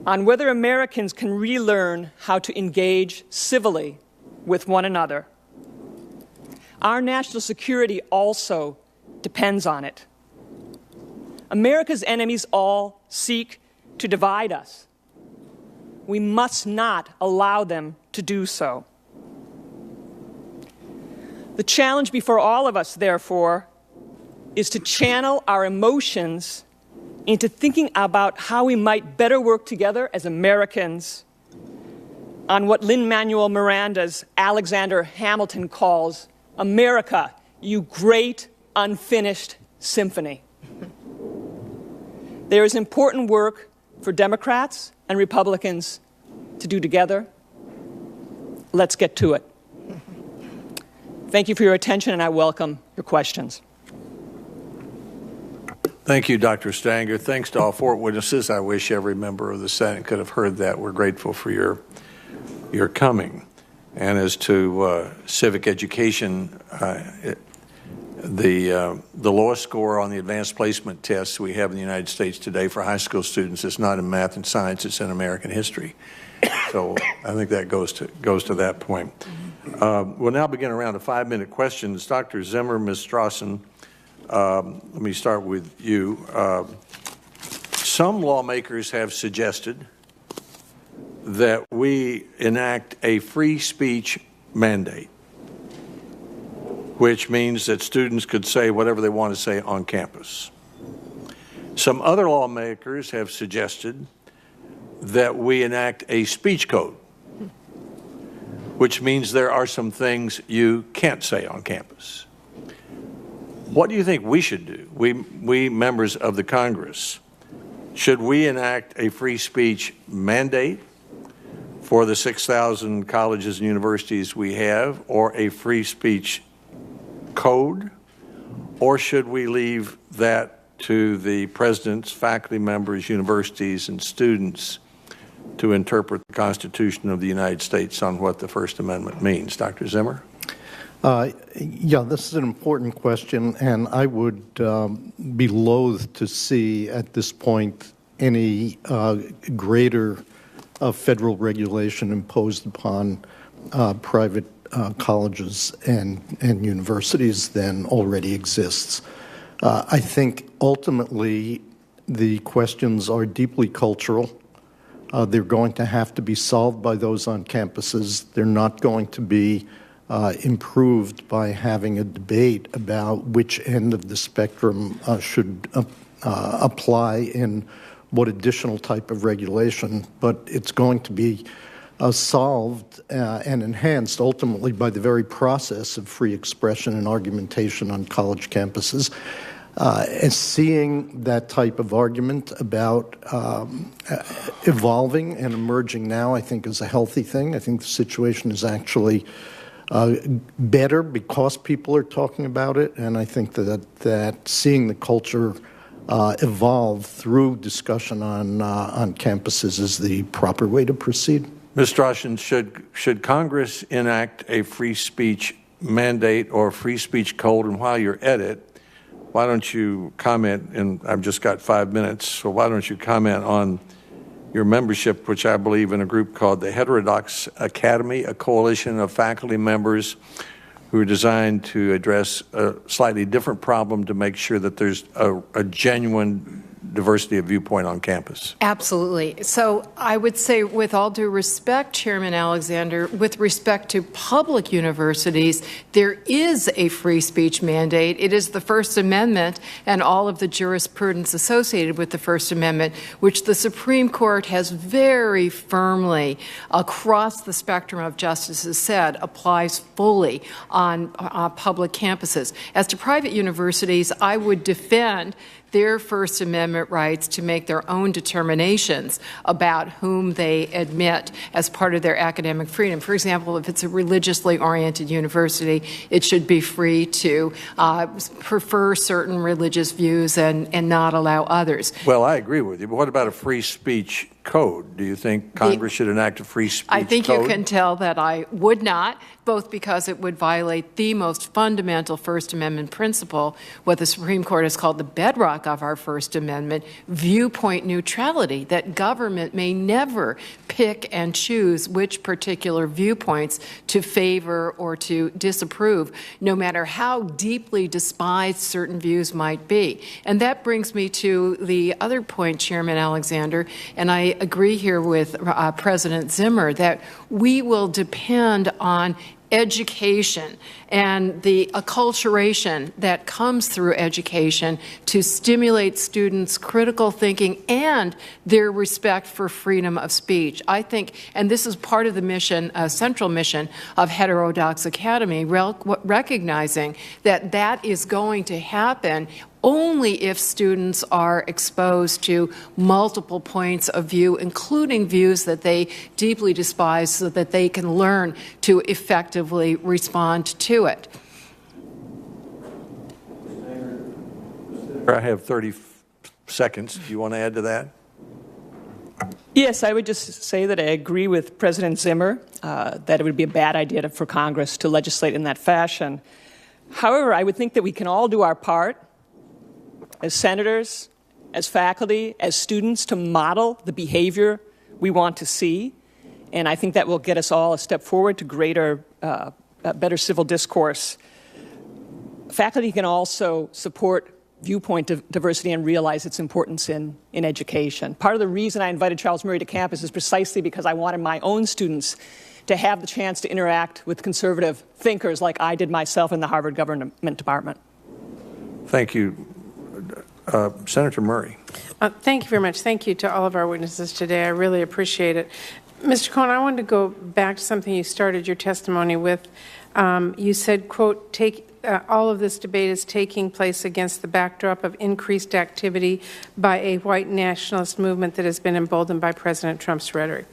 on whether Americans can relearn how to engage civilly with one another. Our national security also depends on it. America's enemies all seek to divide us. We must not allow them to do so. The challenge before all of us, therefore, is to channel our emotions into thinking about how we might better work together as Americans on what Lin-Manuel Miranda's Alexander Hamilton calls America, you great unfinished symphony. There is important work for Democrats and Republicans to do together. Let's get to it. Thank you for your attention, and I welcome your questions. Thank you, Dr. Stanger. Thanks to all four witnesses. I wish every member of the Senate could have heard that. We're grateful for your coming. And as to civic education, the lowest score on the advanced placement tests we have in the United States today for high school students is not in math and science, it's in American history. So I think that goes to that point. We'll now begin a round of 5-minute questions. Dr. Zimmer, Ms. Strawson, let me start with you. Some lawmakers have suggested that we enact a free speech mandate, which means that students could say whatever they want to say on campus. Some other lawmakers have suggested that we enact a speech code, which means there are some things you can't say on campus. What do you think we should do, we members of the Congress? Should we enact a free speech mandate for the 6,000 colleges and universities we have, or a free speech code, or should we leave that to the presidents, faculty members, universities, and students to interpret the Constitution of the United States on what the First Amendment means? Dr. Zimmer? Yeah, this is an important question, and I would be loath to see at this point any greater federal regulation imposed upon private colleges and universities than already exists. I think ultimately the questions are deeply cultural. They're going to have to be solved by those on campuses. They're not going to be improved by having a debate about which end of the spectrum should apply in what additional type of regulation, but it's going to be solved and enhanced ultimately by the very process of free expression and argumentation on college campuses. And seeing that type of argument about evolving and emerging now, I think, is a healthy thing. I think the situation is actually better because people are talking about it, and I think that seeing the culture evolve through discussion on campuses is the proper way to proceed. Ms. Strauchan, should Congress enact a free speech mandate or free speech code? And while you're at it, why don't you comment, and I've just got 5 minutes, so why don't you comment on your membership, which I believe in a group called the Heterodox Academy, a coalition of faculty members who are designed to address a slightly different problem to make sure that there's a genuine diversity of viewpoint on campus. Absolutely. So I would say, with all due respect, Chairman Alexander, with respect to public universities, there is a free speech mandate. It is the First Amendment and all of the jurisprudence associated with the First Amendment, which the Supreme Court has very firmly, across the spectrum of justices, said applies fully on public campuses. As to private universities, I would defend their First Amendment rights to make their own determinations about whom they admit as part of their academic freedom. For example, if it's a religiously oriented university, it should be free to prefer certain religious views and not allow others. Well, I agree with you, but what about a free speech code? Do you think Congress should enact a free speech code? I think you can tell that I would not, both because it would violate the most fundamental First Amendment principle, what the Supreme Court has called the bedrock of our First Amendment, viewpoint neutrality, that government may never pick and choose which particular viewpoints to favor or to disapprove, no matter how deeply despised certain views might be. And that brings me to the other point, Chairman Alexander, and I agree here with President Zimmer that we will depend on education and the acculturation that comes through education to stimulate students' critical thinking and their respect for freedom of speech. I think, and this is part of the mission, central mission of Heterodox Academy, recognizing that that is going to happen only if students are exposed to multiple points of view, including views that they deeply despise, so that they can learn to effectively respond to it. I have 30 seconds. Do you want to add to that? Yes, I would just say that I agree with President Zimmer that it would be a bad idea for Congress to legislate in that fashion. However, I would think that we can all do our part as senators, as faculty, as students, to model the behavior we want to see. And I think that will get us all a step forward to greater, better civil discourse. Faculty can also support viewpoint diversity and realize its importance in education. Part of the reason I invited Charles Murray to campus is precisely because I wanted my own students to have the chance to interact with conservative thinkers like I did myself in the Harvard Government Department. Thank you. Senator Murray. Thank you very much. Thank you to all of our witnesses today. I really appreciate it. Mr. Cohen, I wanted to go back to something you started your testimony with. You said, quote, all of this debate is taking place against the backdrop of increased activity by a white nationalist movement that has been emboldened by President Trump's rhetoric.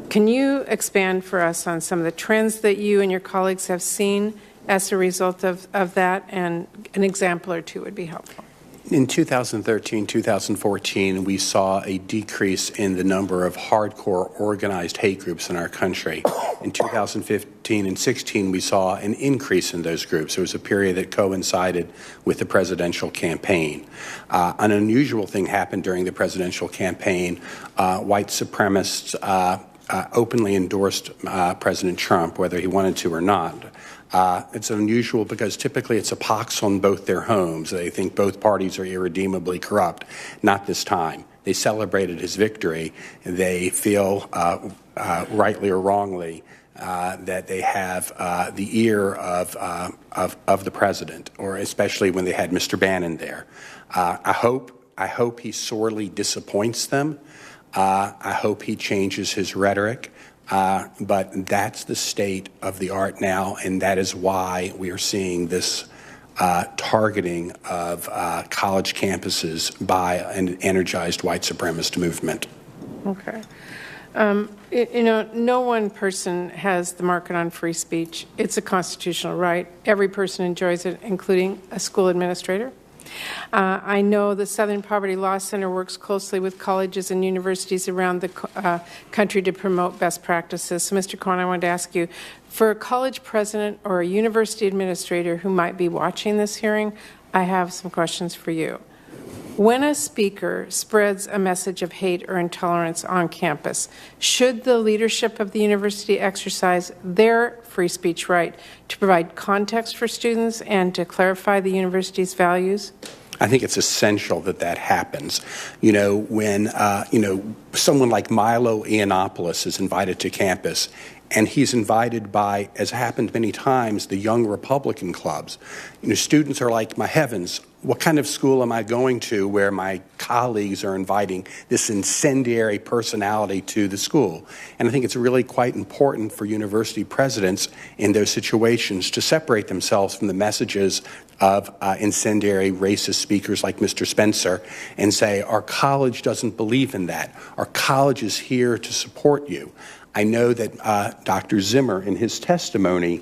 Can you expand for us on some of the trends that you and your colleagues have seen as a result of that, and an example or two would be helpful? In 2013, 2014, we saw a decrease in the number of hardcore organized hate groups in our country. In 2015 and 16, we saw an increase in those groups. It was a period that coincided with the presidential campaign. An unusual thing happened during the presidential campaign. White supremacists openly endorsed President Trump, whether he wanted to or not. It's unusual because typically it's a pox on both their homes. They think both parties are irredeemably corrupt. Not this time. They celebrated his victory. They feel, rightly or wrongly, that they have the ear of the president, or especially when they had Mr. Bannon there. I hope he sorely disappoints them. I hope he changes his rhetoric. But that's the state of the art now, and that is why we are seeing this targeting of college campuses by an energized white supremacist movement. Okay. No one person has the market on free speech. It's a constitutional right. Every person enjoys it, including a school administrator. I know the Southern Poverty Law Center works closely with colleges and universities around the country to promote best practices. So, Mr. Cohen, I wanted to ask you, for a college president or a university administrator who might be watching this hearing, I have some questions for you. When a speaker spreads a message of hate or intolerance on campus, should the leadership of the university exercise their free speech right to provide context for students and to clarify the university's values? I think it's essential that that happens. When someone like Milo Yiannopoulos is invited to campus, and he's invited by, as happened many times, the young Republican clubs. Students are like, my heavens, what kind of school am I going to where my colleagues are inviting this incendiary personality to the school? And I think it's really quite important for university presidents in those situations to separate themselves from the messages of incendiary racist speakers like Mr. Spencer and say, our college doesn't believe in that. Our college is here to support you. I know that Dr. Zimmer, in his testimony,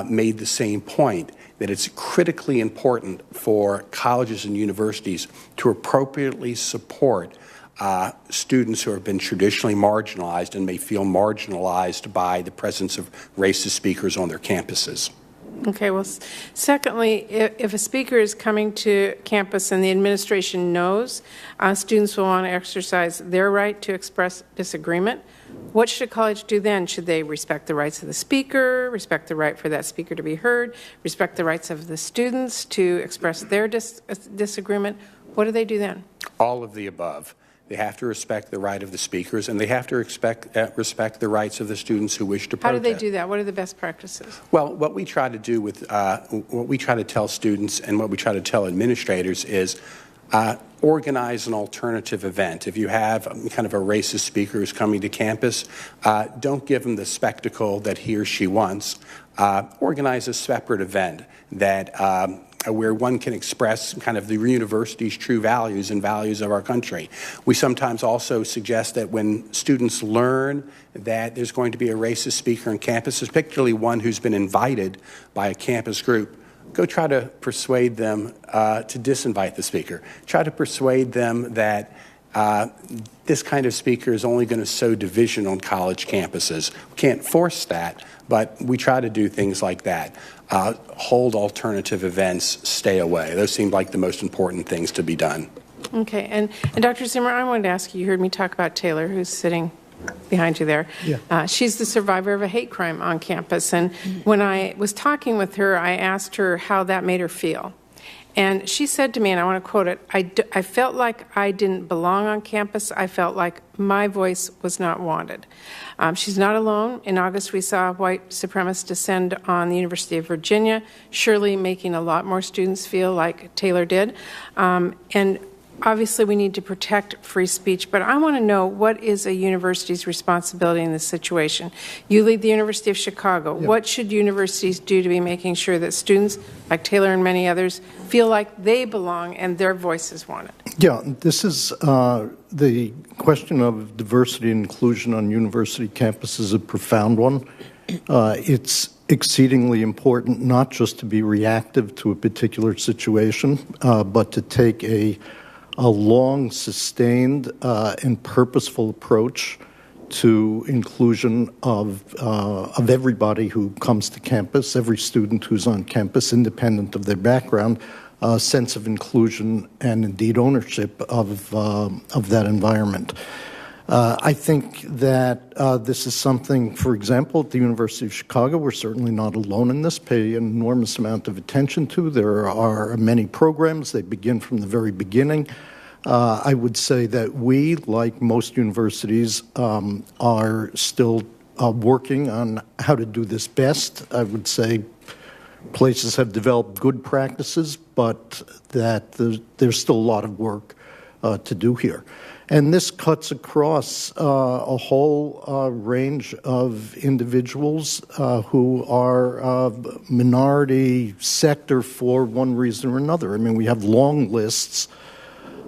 made the same point, that it's critically important for colleges and universities to appropriately support students who have been traditionally marginalized and may feel marginalized by the presence of racist speakers on their campuses. Okay, well, secondly, if a speaker is coming to campus and the administration knows students will want to exercise their right to express disagreement, what should a college do then? Should they respect the rights of the speaker, respect the right for that speaker to be heard, respect the rights of the students to express their disagreement? What do they do then? All of the above. They have to respect the right of the speakers, and they have to respect the rights of the students who wish to protest. How do they do that? What are the best practices? Well, what we try to do with what we try to tell students and what we try to tell administrators is organize an alternative event. If you have kind of a racist speaker who's coming to campus, don't give him the spectacle that he or she wants. Organize a separate event that where one can express kind of the university's true values and values of our country. We sometimes also suggest that when students learn that there's going to be a racist speaker on campus, particularly one who's been invited by a campus group, go try to persuade them to disinvite the speaker. Try to persuade them that this kind of speaker is only going to sow division on college campuses. We can't force that, but we try to do things like that. Hold alternative events, stay away. Those seem like the most important things to be done. Okay, and Dr. Zimmer, I wanted to ask you, you heard me talk about Taylor, who's sitting behind you there. Yeah. She's the survivor of a hate crime on campus, and when I was talking with her, I asked her how that made her feel. And she said to me, and I want to quote it, I felt like I didn't belong on campus. I felt like my voice was not wanted. She's not alone. In August, we saw white supremacists descend on the University of Virginia, surely making a lot more students feel like Taylor did. And obviously, we need to protect free speech, but I want to know, what is a university's responsibility in this situation? You lead the University of Chicago. Yeah. What should universities do to be making sure that students, like Taylor and many others, feel like they belong and their voice is wanted? Yeah, this is the question of diversity and inclusion on university campuses is a profound one. It's exceedingly important not just to be reactive to a particular situation, but to take a long, sustained, and purposeful approach to inclusion of everybody who comes to campus, every student who's on campus, independent of their background, a sense of inclusion and indeed ownership of that environment. I think that this is something, for example, at the University of Chicago, we're certainly not alone in this, pay an enormous amount of attention to. There are many programs. They begin from the very beginning. I would say that we, like most universities, are still working on how to do this best. I would say places have developed good practices, but that there's still a lot of work to do here. And this cuts across a whole range of individuals who are minority sector for one reason or another. I mean, we have long lists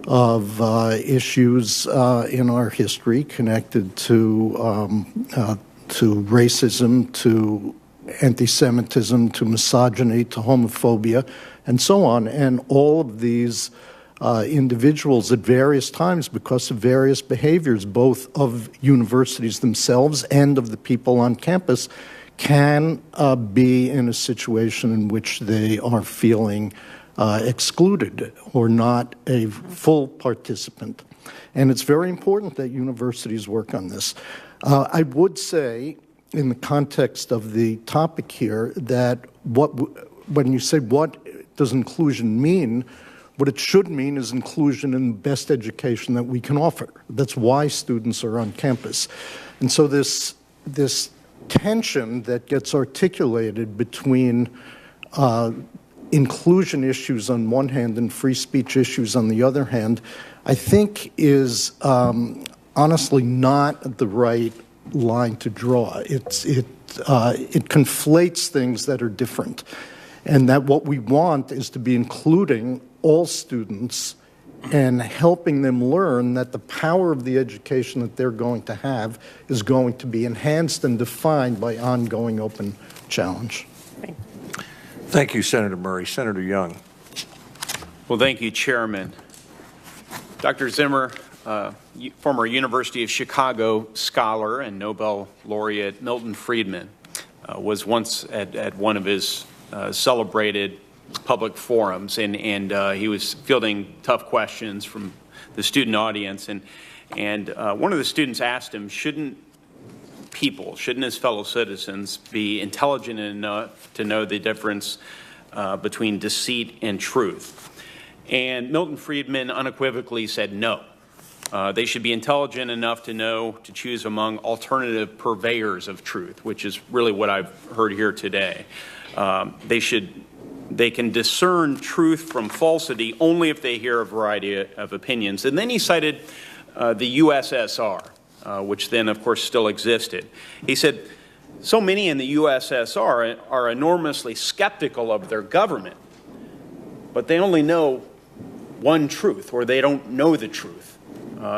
of issues in our history connected to racism, to anti-Semitism, to misogyny, to homophobia, and so on. And all of these individuals at various times, because of various behaviors, both of universities themselves and of the people on campus, can be in a situation in which they are feeling excluded or not a full participant. And it's very important that universities work on this. I would say, in the context of the topic here, that when you say what does inclusion mean, what it should mean is inclusion in the best education that we can offer. That's why students are on campus. And so this tension that gets articulated between inclusion issues on one hand and free speech issues on the other hand, I think is honestly not the right line to draw. It conflates things that are different, and that what we want is to be including all students and helping them learn that the power of the education that they're going to have is going to be enhanced and defined by ongoing open challenge. Thank you, Senator Murray. Senator Young. Well, thank you, Chairman. Dr. Zimmer, former University of Chicago scholar and Nobel laureate Milton Friedman was once at one of his celebrated public forums, and he was fielding tough questions from the student audience, and one of the students asked him, shouldn't his fellow citizens be intelligent enough to know the difference between deceit and truth? And Milton Friedman unequivocally said no. They should be intelligent enough to know to choose among alternative purveyors of truth, which is really what I've heard here today. They can discern truth from falsity only if they hear a variety of opinions. And then he cited the USSR, which then, of course, still existed. He said, so many in the USSR are enormously skeptical of their government, but they only know one truth, or they don't know the truth.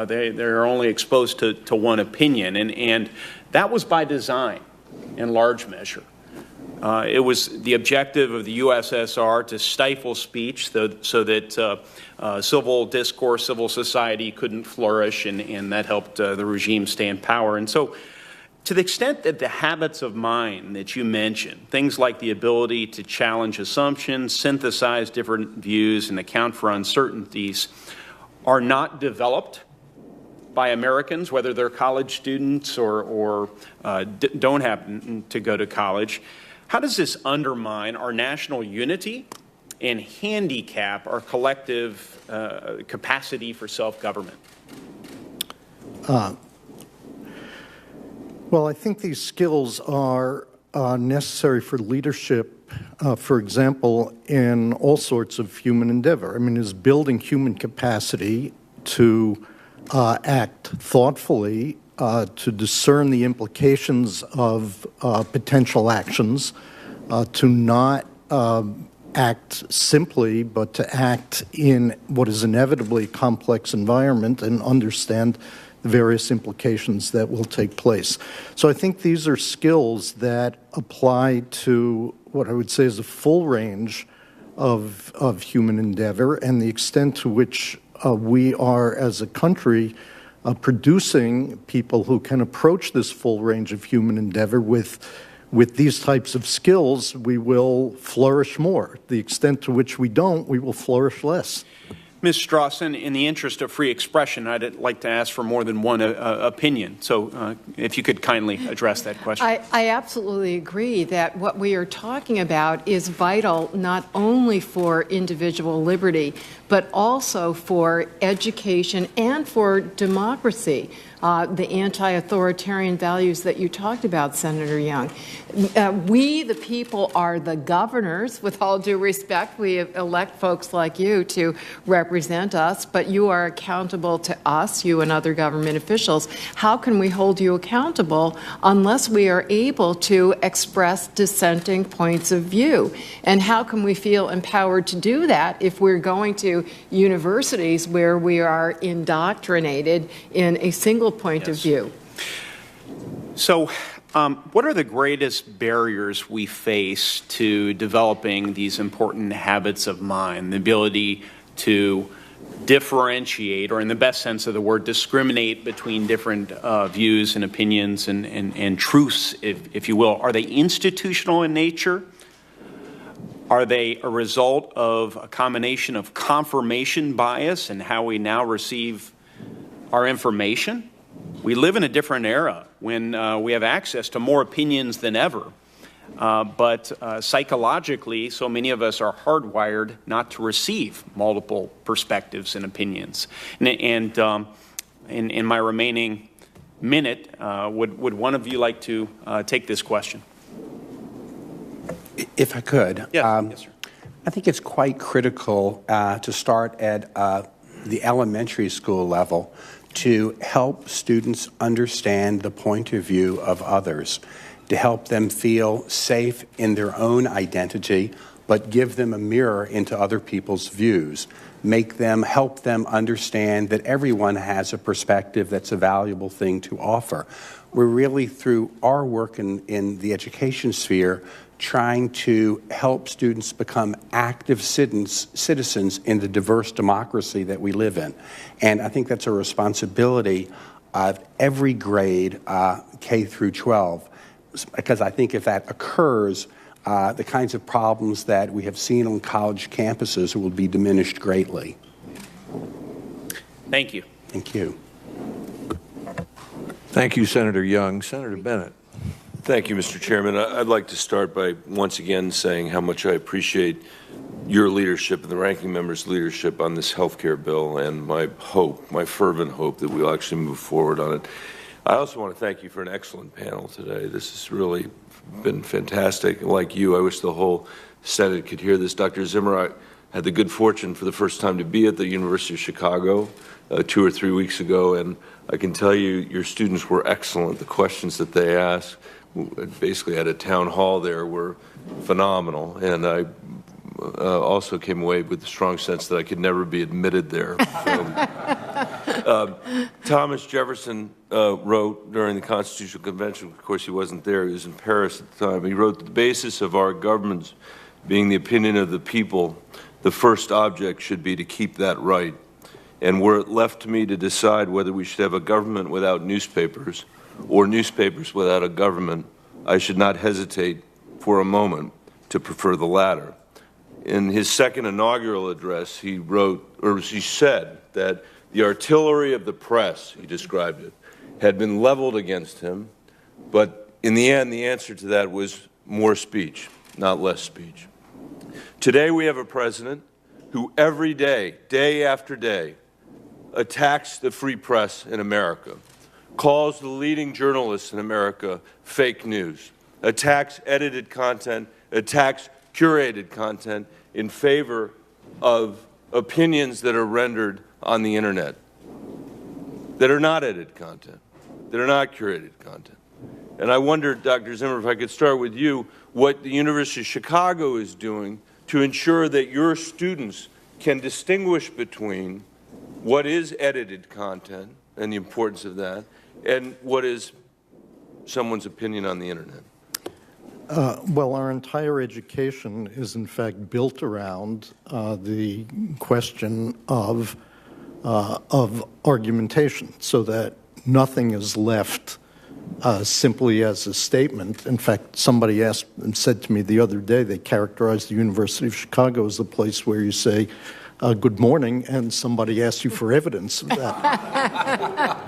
They're only exposed to one opinion, and that was by design in large measure. It was the objective of the USSR to stifle speech so that civil discourse, civil society couldn't flourish, and that helped the regime stay in power. And so to the extent that the habits of mind that you mentioned, things like the ability to challenge assumptions, synthesize different views, and account for uncertainties, are not developed by Americans, whether they're college students or don't happen to go to college, how does this undermine our national unity and handicap our collective capacity for self-government? Well, I think these skills are necessary for leadership, for example, in all sorts of human endeavor. I mean, is building human capacity to act thoughtfully, to discern the implications of potential actions, to not act simply, but to act in what is inevitably a complex environment and understand the various implications that will take place. So I think these are skills that apply to what I would say is a full range of human endeavor, and the extent to which we are, as a country, producing people who can approach this full range of human endeavor with these types of skills, we will flourish more. The extent to which we don't, we will flourish less. Ms. Strawson, in the interest of free expression, I'd like to ask for more than one opinion. So if you could kindly address that question. I absolutely agree that what we are talking about is vital not only for individual liberty, but also for education and for democracy, the anti-authoritarian values that you talked about, Senator Young. We, the people, are the governors. With all due respect, we elect folks like you to represent us, but you are accountable to us, you and other government officials. How can we hold you accountable unless we are able to express dissenting points of view? And how can we feel empowered to do that if we're going to universities where we are indoctrinated in a single point of view? So, what are the greatest barriers we face to developing these important habits of mind, the ability to differentiate, or in the best sense of the word, discriminate between different views and opinions and truths, if you will? Are they institutional in nature? Are they a result of a combination of confirmation bias and how we now receive our information? We live in a different era when we have access to more opinions than ever. But psychologically, so many of us are hardwired not to receive multiple perspectives and opinions. And in my remaining minute, would one of you like to take this question? If I could. Yes, sir. I think it's quite critical to start at the elementary school level to help students understand the point of view of others, to help them feel safe in their own identity, but give them a mirror into other people's views, help them understand that everyone has a perspective that's a valuable thing to offer. We're really, through our work in the education sphere, trying to help students become active citizens in the diverse democracy that we live in. And I think that's a responsibility of every grade, K through 12, because I think if that occurs, the kinds of problems that we have seen on college campuses will be diminished greatly. Thank you. Thank you. Thank you, Senator Young. Senator Bennett. Thank you, Mr. Chairman. I'd like to start by once again saying how much I appreciate your leadership and the ranking member's leadership on this health care bill, and my fervent hope that we'll actually move forward on it. I also want to thank you for an excellent panel today. This has really been fantastic. Like you, I wish the whole Senate could hear this. Dr. Zimmer, I had the good fortune for the first time to be at the University of Chicago 2 or 3 weeks ago, and I can tell you your students were excellent. The questions that they asked, basically at a town hall there, were phenomenal, and I also came away with the strong sense that I could never be admitted there. Thomas Jefferson wrote during the Constitutional Convention, of course he wasn't there, he was in Paris at the time, he wrote, "The basis of our governments being the opinion of the people, the first object should be to keep that right. And were it left to me to decide whether we should have a government without newspapers or newspapers without a government, I should not hesitate for a moment to prefer the latter." In his second inaugural address, he said that the artillery of the press, he described it, had been leveled against him, but in the end, the answer to that was more speech, not less speech. Today, we have a president who every day, day after day, attacks the free press in America, calls the leading journalists in America fake news, attacks edited content, attacks curated content in favor of opinions that are rendered on the internet, that are not edited content, that are not curated content. And I wonder, Dr. Zimmer, if I could start with you, what the University of Chicago is doing to ensure that your students can distinguish between what is edited content and the importance of that, and what is someone's opinion on the internet. Well, our entire education is in fact built around the question of argumentation, so that nothing is left simply as a statement. In fact, somebody asked and said to me the other day, they characterized the University of Chicago as a place where you say, good morning, and somebody asks you for evidence of that.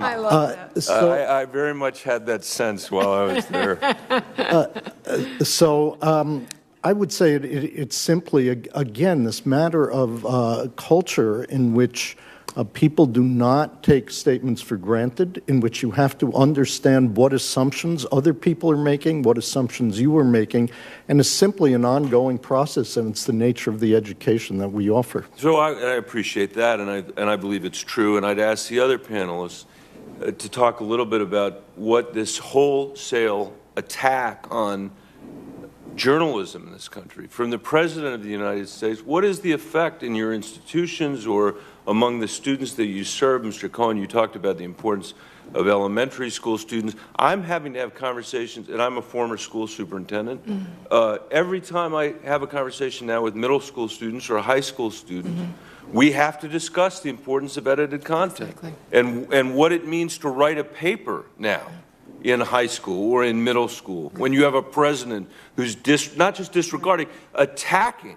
I love that. I very much had that sense while I was there. I would say it's simply, again, this matter of culture in which people do not take statements for granted, in which you have to understand what assumptions other people are making, what assumptions you are making, and it's simply an ongoing process, and it's the nature of the education that we offer. So I appreciate that, and I believe it's true, and I'd ask the other panelists to talk a little bit about what this wholesale attack on journalism in this country, from the President of the United States, what is the effect in your institutions or among the students that you serve? Mr. Cohen, you talked about the importance of elementary school students. I'm having to have conversations, and I'm a former school superintendent. Every time I have a conversation now with middle school students or high school students, we have to discuss the importance of edited content and what it means to write a paper now in high school or in middle school when you have a president who's not just disregarding, attacking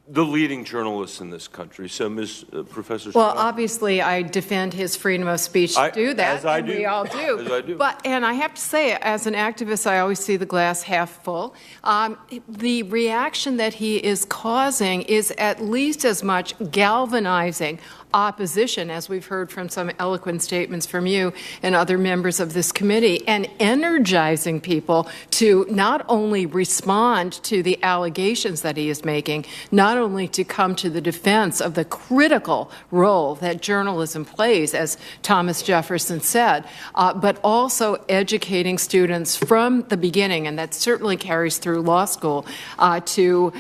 the leading journalists in this country. So, Professor Well, Strauss? Obviously, I defend his freedom of speech to do that, as I do. we all do. As I do. And I have to say, as an activist, I always see the glass half full. The reaction that he is causing is at least as much galvanizing opposition, as we've heard from some eloquent statements from you and other members of this committee, and energizing people to not only respond to the allegations that he is making, not only to come to the defense of the critical role that journalism plays, as Thomas Jefferson said, but also educating students from the beginning, and that certainly carries through law school, to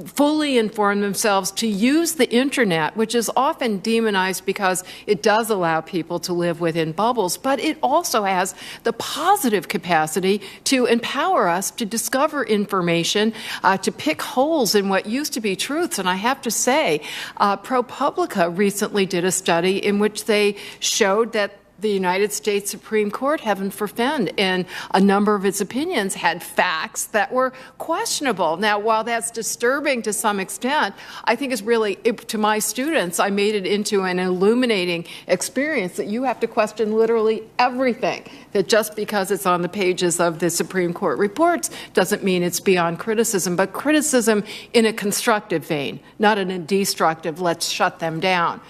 fully inform themselves, to use the internet, which is often demonized because it does allow people to live within bubbles, but it also has the positive capacity to empower us to discover information, to pick holes in what used to be truths. And I have to say, ProPublica recently did a study in which they showed that the United States Supreme Court, heaven forfend, in a number of its opinions had facts that were questionable. Now, while that's disturbing to some extent, I think it's really, to my students, I made it into an illuminating experience that you have to question literally everything, that just because it's on the pages of the Supreme Court reports doesn't mean it's beyond criticism, but criticism in a constructive vein, not in a destructive, let's shut them down.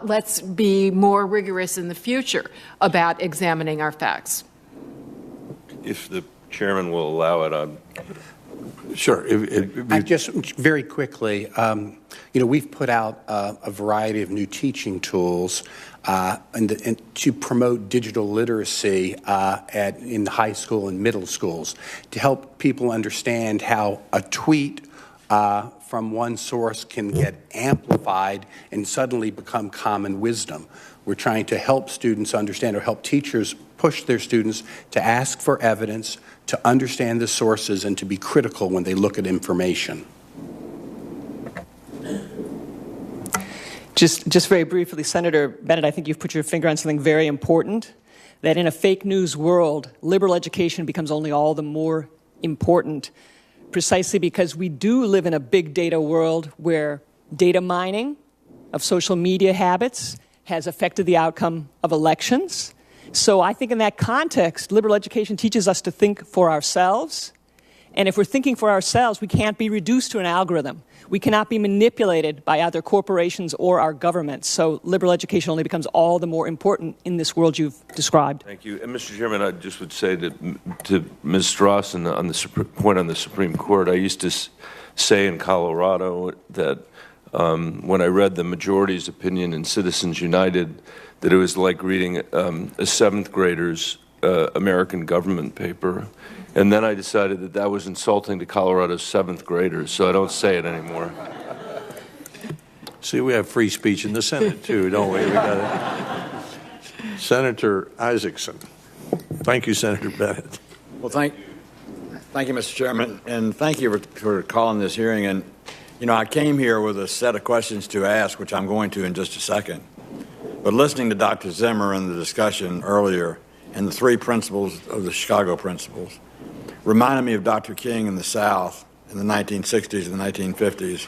Let's be more rigorous in the future about examining our facts. If the chairman will allow it, Sure. I just very quickly, we've put out a variety of new teaching tools and to promote digital literacy in high school and middle schools, to help people understand how a tweet from one source can get amplified and suddenly become common wisdom. We're trying to help students understand, or help teachers push their students to ask for evidence, to understand the sources, and to be critical when they look at information. Just very briefly, Senator Bennett, I think you've put your finger on something very important, that in a fake news world, liberal education becomes only all the more important, precisely because we do live in a big data world where data mining of social media habits has affected the outcome of elections. So I think in that context, liberal education teaches us to think for ourselves. And if we're thinking for ourselves, we can't be reduced to an algorithm. We cannot be manipulated by either corporations or our government. So liberal education only becomes all the more important in this world you've described. Thank you. And Mr. Chairman, I just would say that to Ms. Strauss on the point on the Supreme Court, I used to say in Colorado that when I read the majority's opinion in Citizens United, that it was like reading a seventh grader's American government paper. And then I decided that that was insulting to Colorado's seventh graders, so I don't say it anymore. See, we have free speech in the Senate, too, don't we? We got it. Senator Isaacson. Thank you, Senator Bennett. Well, thank you, Mr. Chairman, and thank you for calling this hearing. And, I came here with a set of questions to ask, which I'm going to in just a second. But listening to Dr. Zimmer in the discussion earlier and the three principles of the Chicago principles reminded me of Dr. King in the South in the 1960s and the 1950s,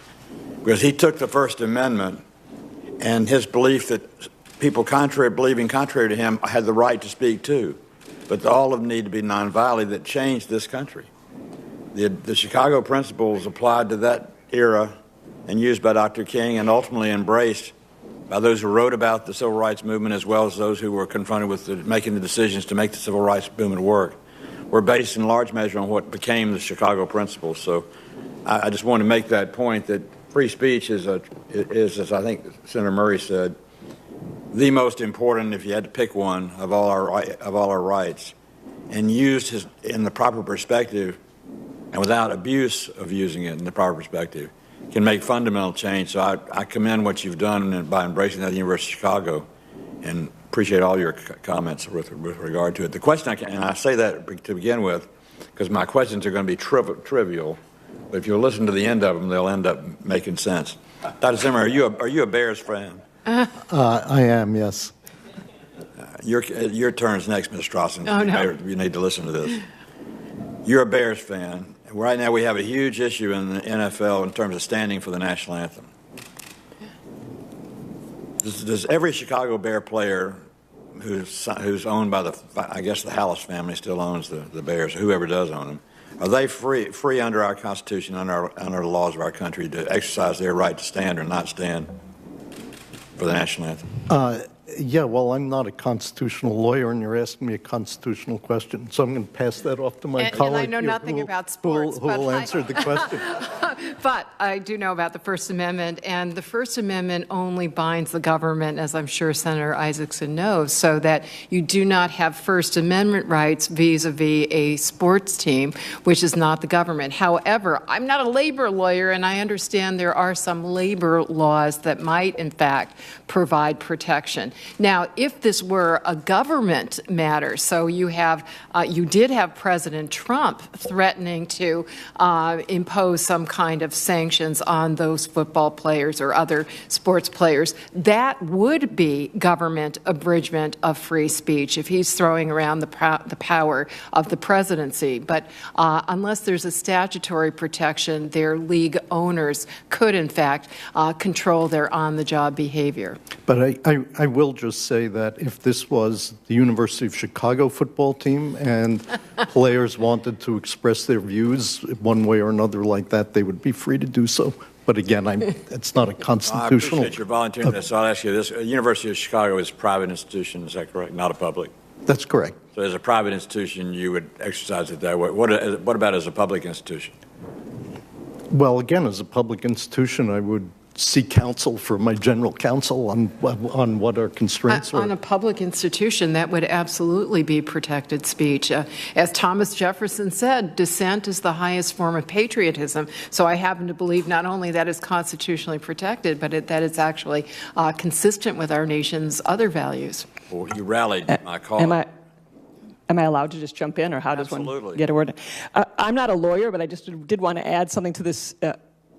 because he took the First Amendment and his belief that people believing contrary to him had the right to speak too, but all of them need to be nonviolent, that changed this country. The Chicago principles applied to that era and used by Dr. King and ultimately embraced by those who wrote about the civil rights movement as well as those who were confronted with making the decisions to make the civil rights movement work, were based in large measure on what became the Chicago principles. So I just want to make that point that free speech is, as I think Senator Murray said, the most important, if you had to pick one, of all our rights, and used in the proper perspective and without abuse of using it in the proper perspective can make fundamental change. So I commend what you've done by embracing that at the University of Chicago and appreciate all your comments with regard to it. The question, and I say that to begin with because my questions are going to be trivial, but if you'll listen to the end of them, they'll end up making sense. Dr. Zimmer, are you a Bears fan? I am, yes. Your turn's next, Ms. Strawson. Oh, no. You need to listen to this. You're a Bears fan. Right now we have a huge issue in the NFL in terms of standing for the national anthem. Does every Chicago Bear player who's owned by I guess the Hallis family still owns the Bears, or whoever does own them, are they free under our Constitution, under the laws of our country, to exercise their right to stand or not stand for the national anthem? Yeah, well, I'm not a constitutional lawyer, and you're asking me a constitutional question, so I'm going to pass that off to my colleague. And I know nothing about sports. Who will answer the question. But I do know about the First Amendment, and the First Amendment only binds the government, as I'm sure Senator Isaacson knows, so that you do not have First Amendment rights vis-a-vis a sports team, which is not the government. However, I'm not a labor lawyer, and I understand there are some labor laws that might, in fact, provide protection. Now, if this were a government matter, so you did have President Trump threatening to impose some kind of sanctions on those football players or other sports players, that would be government abridgment of free speech if he's throwing around the power of the presidency. But unless there's a statutory protection, their league owners could, in fact, control their on-the-job behavior. But I will just say that if this was the University of Chicago football team and players wanted to express their views one way or another like that, they would be free to do so. But again, it's not a constitutional... I appreciate your volunteering this, so I'll ask you this. University of Chicago is a private institution, is that correct? Not a public? That's correct. So as a private institution, you would exercise it that way. What about as a public institution? Well, again, as a public institution, I would seek counsel from my general counsel on what our constraints are. On a public institution, that would absolutely be protected speech. As Thomas Jefferson said, dissent is the highest form of patriotism. So I happen to believe not only that is constitutionally protected, but that it's actually consistent with our nation's other values. Well, you rallied my call. Am I allowed to just jump in, or how does one get a word? I'm not a lawyer, but I just did want to add something to this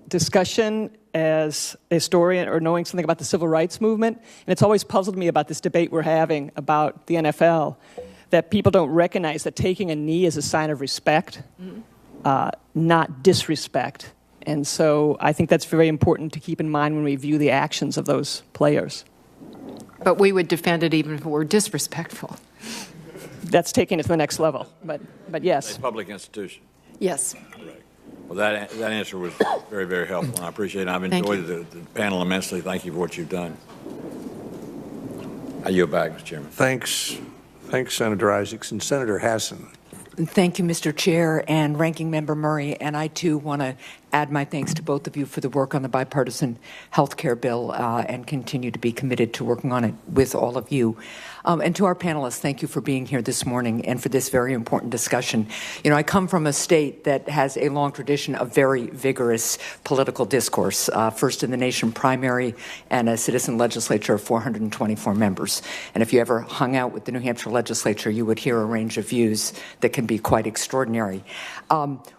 discussion as a historian or knowing something about the civil rights movement. And it's always puzzled me about this debate we're having about the NFL, that people don't recognize that taking a knee is a sign of respect, not disrespect. And so I think that's very important to keep in mind when we view the actions of those players. But we would defend it even if it were disrespectful. That's taking it to the next level, but yes. A public institution. Yes. Correct. Well, that answer was very, very helpful, and I appreciate it. I've enjoyed the panel immensely. Thank you for what you've done. I yield back, Mr. Chairman. Thanks, Senator Isaacson. Senator Hassan. Thank you, Mr. Chair and Ranking Member Murray. And I, too, want to add my thanks to both of you for the work on the bipartisan health care bill and continue to be committed to working on it with all of you. And to our panelists, thank you for being here this morning and for this very important discussion. You know, I come from a state that has a long tradition of very vigorous political discourse, first in the nation primary and a citizen legislature of 424 members. And if you ever hung out with the New Hampshire legislature, you would hear a range of views that can be quite extraordinary.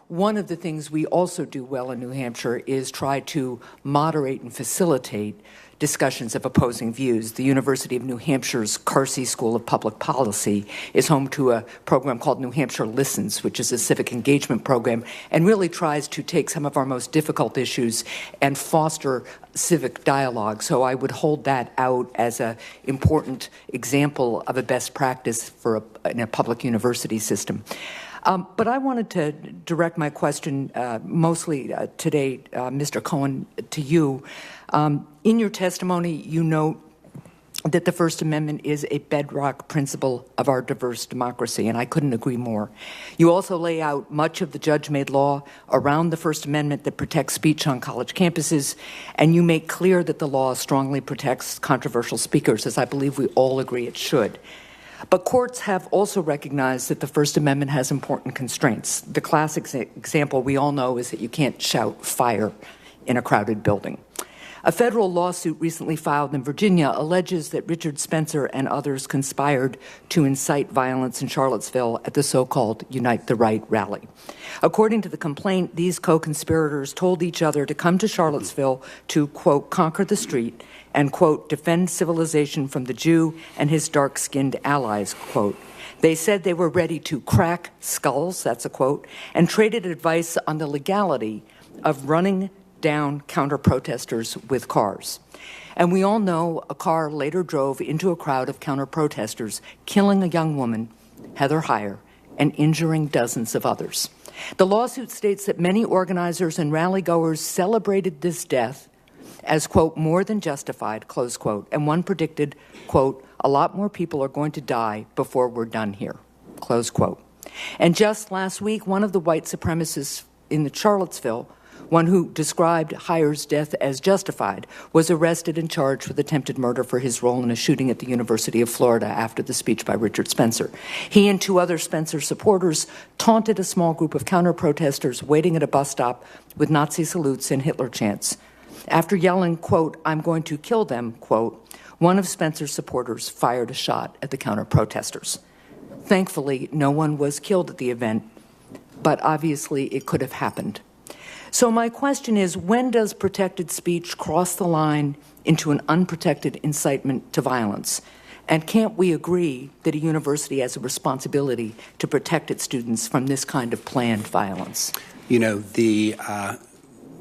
One of the things we also do well in New Hampshire is try to moderate and facilitate discussions of opposing views. The University of New Hampshire's Carsey School of Public Policy is home to a program called New Hampshire Listens, which is a civic engagement program and really tries to take some of our most difficult issues and foster civic dialogue. So I would hold that out as an important example of a best practice in a public university system. But I wanted to direct my question mostly today, Mr. Cohen, to you. In your testimony, you note that the First Amendment is a bedrock principle of our diverse democracy, and I couldn't agree more. You also lay out much of the judge-made law around the First Amendment that protects speech on college campuses, and you make clear that the law strongly protects controversial speakers, as I believe we all agree it should. But courts have also recognized that the First Amendment has important constraints. The classic example we all know is that you can't shout fire in a crowded building. A federal lawsuit recently filed in Virginia alleges that Richard Spencer and others conspired to incite violence in Charlottesville at the so-called Unite the Right rally. According to the complaint, these co-conspirators told each other to come to Charlottesville to, quote, conquer the street and, quote, defend civilization from the Jew and his dark-skinned allies, quote. They said they were ready to crack skulls, that's a quote, and traded advice on the legality of running down counter-protesters with cars. And we all know a car later drove into a crowd of counter-protesters, killing a young woman, Heather Heyer, and injuring dozens of others. The lawsuit states that many organizers and rally-goers celebrated this death as, quote, more than justified, close quote, and one predicted, quote, a lot more people are going to die before we're done here, close quote. And just last week, one of the white supremacists in the Charlottesville, one who described Heyer's death as justified, was arrested and charged with attempted murder for his role in a shooting at the University of Florida after the speech by Richard Spencer. He and two other Spencer supporters taunted a small group of counter-protesters waiting at a bus stop with Nazi salutes and Hitler chants. After yelling, quote, I'm going to kill them, quote, one of Spencer's supporters fired a shot at the counter-protesters. Thankfully, no one was killed at the event, but obviously it could have happened. So my question is, when does protected speech cross the line into an unprotected incitement to violence? And can't we agree that a university has a responsibility to protect its students from this kind of planned violence? You know, the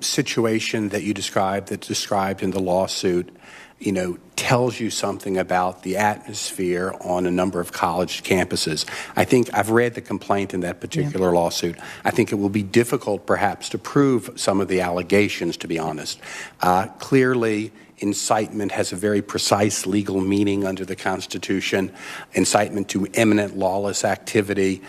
situation that you described, that's described in the lawsuit, you know, tells you something about the atmosphere on a number of college campuses. I think I've read the complaint in that particular lawsuit. I think it will be difficult, perhaps, to prove some of the allegations, to be honest. Clearly, incitement has a very precise legal meaning under the Constitution. Incitement to imminent lawless activity.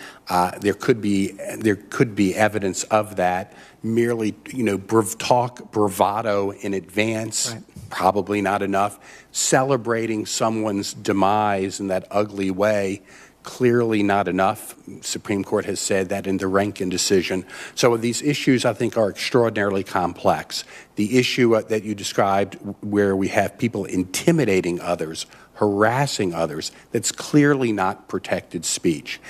There could be evidence of that. Merely, you know, talk bravado in advance. Right. Probably not enough. Celebrating someone's demise in that ugly way, clearly not enough. Supreme Court has said that in the Rankin decision. So these issues, I think, are extraordinarily complex. The issue that you described, where we have people intimidating others, harassing others, that's clearly not protected speech.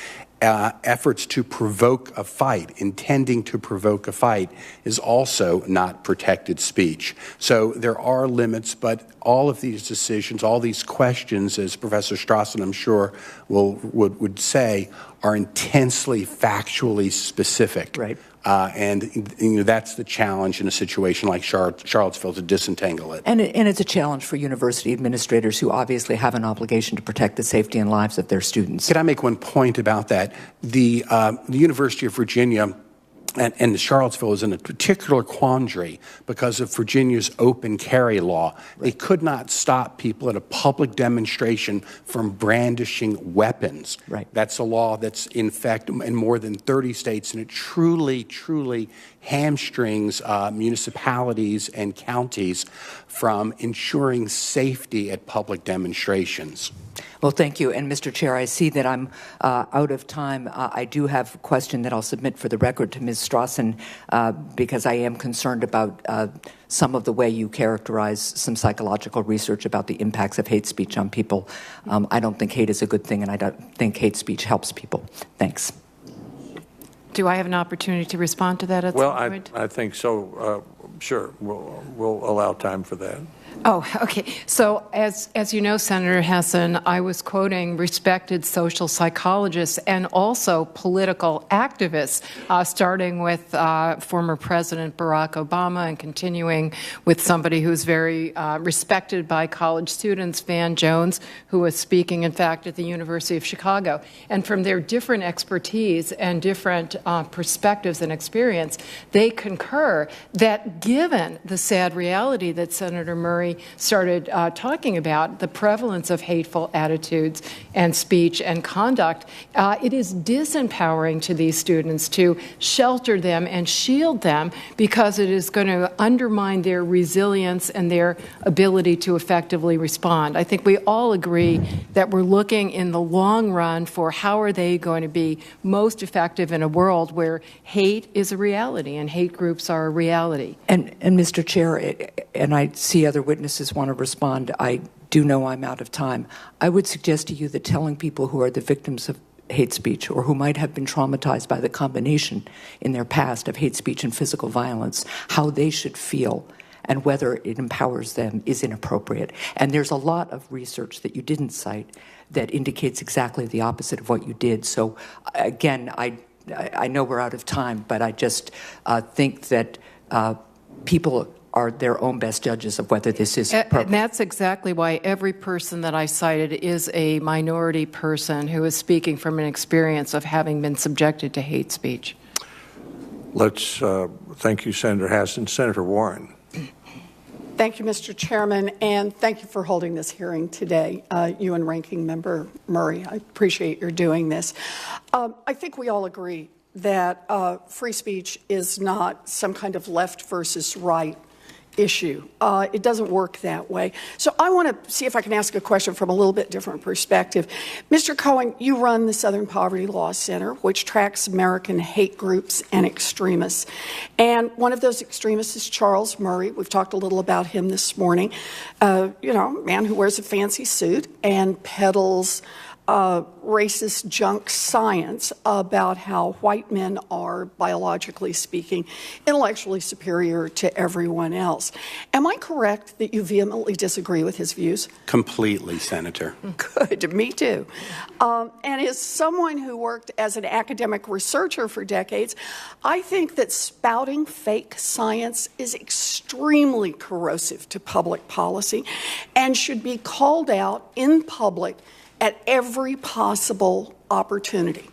Efforts to provoke a fight, intending to provoke a fight, is also not protected speech. So there are limits, but all of these decisions, all these questions, as Professor Strawson, I'm sure, would say, are intensely factually specific. Right. And you know, that's the challenge in a situation like Charlottesville, to disentangle it. And it's a challenge for university administrators who obviously have an obligation to protect the safety and lives of their students. Can I make one point about that? The University of Virginia and Charlottesville is in a particular quandary because of Virginia's open carry law. Right. They could not stop people at a public demonstration from brandishing weapons. Right. That's a law that's in effect in more than 30 states, and it truly, truly hamstrings municipalities and counties from ensuring safety at public demonstrations. Well, thank you. And Mr. Chair, I see that I'm out of time. I do have a question that I'll submit for the record to Ms. Strawson because I am concerned about some of the way you characterize some psychological research about the impacts of hate speech on people. I don't think hate is a good thing, and I don't think hate speech helps people. Thanks. Do I have an opportunity to respond to that at some point? Well, I think so. Sure, we'll allow time for that. Oh, okay. So as you know, Senator Hassan, I was quoting respected social psychologists and also political activists, starting with former President Barack Obama and continuing with somebody who's very respected by college students, Van Jones, who was speaking, in fact, at the University of Chicago. And from their different expertise and different perspectives and experience, they concur that given the sad reality that Senator Murray started talking about, the prevalence of hateful attitudes and speech and conduct, it is disempowering to these students to shelter them and shield them because it is going to undermine their resilience and their ability to effectively respond. I think we all agree that we're looking in the long run for how are they going to be most effective in a world where hate is a reality and hate groups are a reality. And Mr. Chair, and I see other witnesses want to respond. I do know I'm out of time. I would suggest to you that telling people who are the victims of hate speech or who might have been traumatized by the combination in their past of hate speech and physical violence, how they should feel and whether it empowers them is inappropriate. And there's a lot of research that you didn't cite that indicates exactly the opposite of what you did. So again, I know we're out of time, but I just think that people are their own best judges of whether this is appropriate. And that's exactly why every person that I cited is a minority person who is speaking from an experience of having been subjected to hate speech. Let's thank you, Senator Hassan. Senator Warren. Thank you, Mr. Chairman, and thank you for holding this hearing today, you and Ranking Member Murray. I appreciate your doing this. I think we all agree that free speech is not some kind of left versus right issue. It doesn't work that way. So I want to see if I can ask a question from a little bit different perspective. Mr. Cohen, you run the Southern Poverty Law Center, which tracks American hate groups and extremists. And one of those extremists is Charles Murray. We've talked a little about him this morning. You know, a man who wears a fancy suit and peddles racist junk science about how white men are, biologically speaking, intellectually superior to everyone else. Am I correct that you vehemently disagree with his views? Completely, Senator. Good, me too. And as someone who worked as an academic researcher for decades, I think that spouting fake science is extremely corrosive to public policy and should be called out in public at every possible opportunity.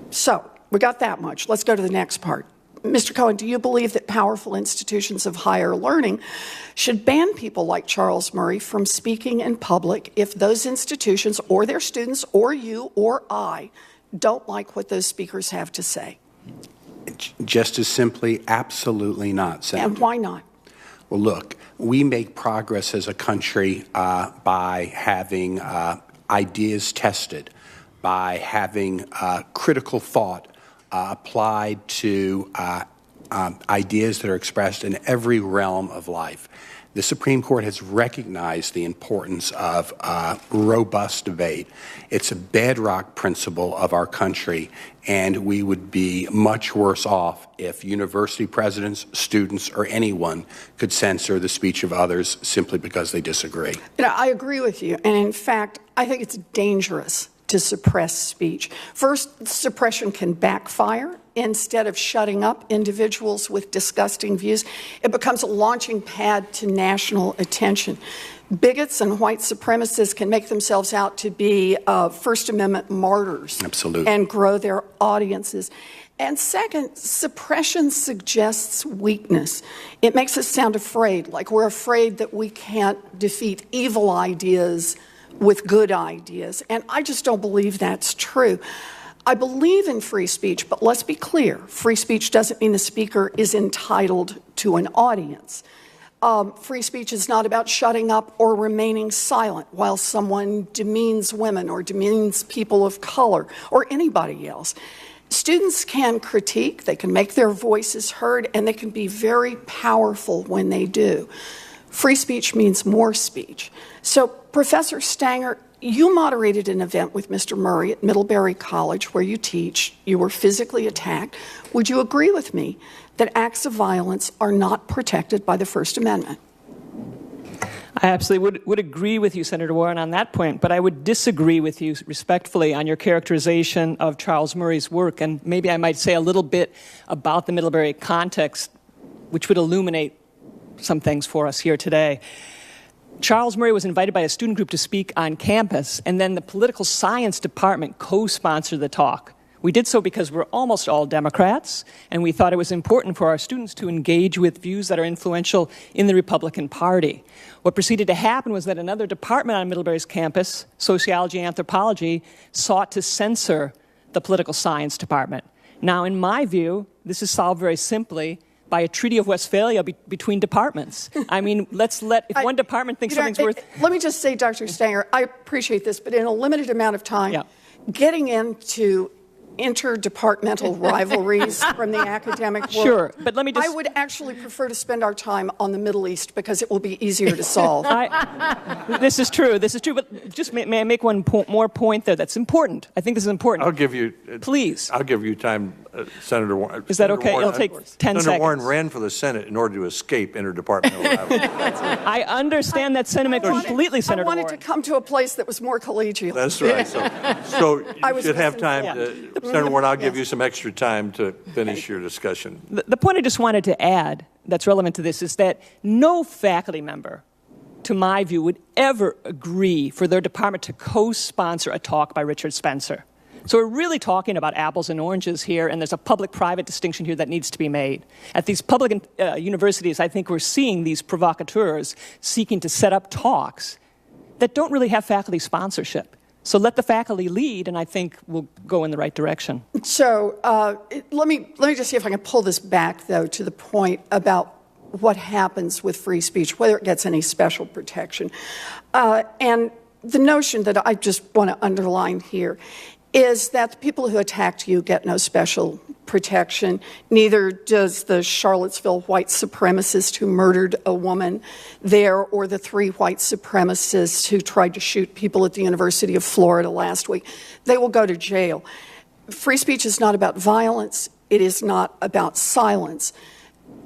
So, we got that much. Let's go to the next part. Mr. Cohen, do you believe that powerful institutions of higher learning should ban people like Charles Murray from speaking in public if those institutions or their students or you or I don't like what those speakers have to say? Just as simply, absolutely not, Senator. And why not? Well, look, we make progress as a country by having ideas tested, by having critical thought applied to ideas that are expressed in every realm of life. The Supreme Court has recognized the importance of robust debate. It's a bedrock principle of our country, and we would be much worse off if university presidents, students, or anyone could censor the speech of others simply because they disagree. You know, I agree with you, and in fact, I think it's dangerous to suppress speech. First, suppression can backfire. Instead of shutting up individuals with disgusting views, it becomes a launching pad to national attention. Bigots and white supremacists can make themselves out to be First Amendment martyrs. Absolutely. And grow their audiences. And second, suppression suggests weakness. It makes us sound afraid, like we're afraid that we can't defeat evil ideas with good ideas. And I just don't believe that's true. I believe in free speech, but let's be clear. Free speech doesn't mean the speaker is entitled to an audience. Free speech is not about shutting up or remaining silent while someone demeans women or demeans people of color or anybody else. Students can critique, they can make their voices heard, and they can be very powerful when they do. Free speech means more speech. So, Professor Stanger, you moderated an event with Mr. Murray at Middlebury College where you teach. You were physically attacked. Would you agree with me that acts of violence are not protected by the First Amendment? I absolutely would agree with you, Senator Warren, on that point, but I would disagree with you respectfully on your characterization of Charles Murray's work, and maybe I might say a little bit about the Middlebury context, which would illuminate some things for us here today. Charles Murray was invited by a student group to speak on campus, and then the political science department co-sponsored the talk. We did so because we're almost all Democrats, and we thought it was important for our students to engage with views that are influential in the Republican Party. What proceeded to happen was that another department on Middlebury's campus, sociology and anthropology, sought to censor the political science department. Now, in my view, this is solved very simply by a Treaty of Westphalia between departments. I mean, if one department thinks something's worth... Let me just say, Dr. Stanger, I appreciate this, but in a limited amount of time, getting into interdepartmental rivalries from the academic world. Sure, but let me just... I would actually prefer to spend our time on the Middle East because it will be easier to solve. This is true, but just may I make one more point there that's important? I think this is important. I'll give you... Please. I'll give you time, Senator Warren. Is that okay? It'll take 10 seconds. Senator Warren ran for the Senate in order to escape interdepartmental rivalry. I understand that sentiment completely, Senator Warren. I wanted to come to a place that was more collegial. That's right. So you should have time to... Senator Warren, I'll give you some extra time to finish your discussion. The point I just wanted to add that's relevant to this is that no faculty member, to my view, would ever agree for their department to co-sponsor a talk by Richard Spencer. So we're really talking about apples and oranges here, and there's a public-private distinction here that needs to be made. At these public universities, I think we're seeing these provocateurs seeking to set up talks that don't really have faculty sponsorship. So let the faculty lead, and I think we'll go in the right direction. So let me just see if I can pull this back, though, to the point about what happens with free speech, whether it gets any special protection. And the notion that I just want to underline here is that the people who attacked you get no special protection. Neither does the Charlottesville white supremacist who murdered a woman there, or the 3 white supremacists who tried to shoot people at the University of Florida last week. They will go to jail. Free speech is not about violence. It is not about silence.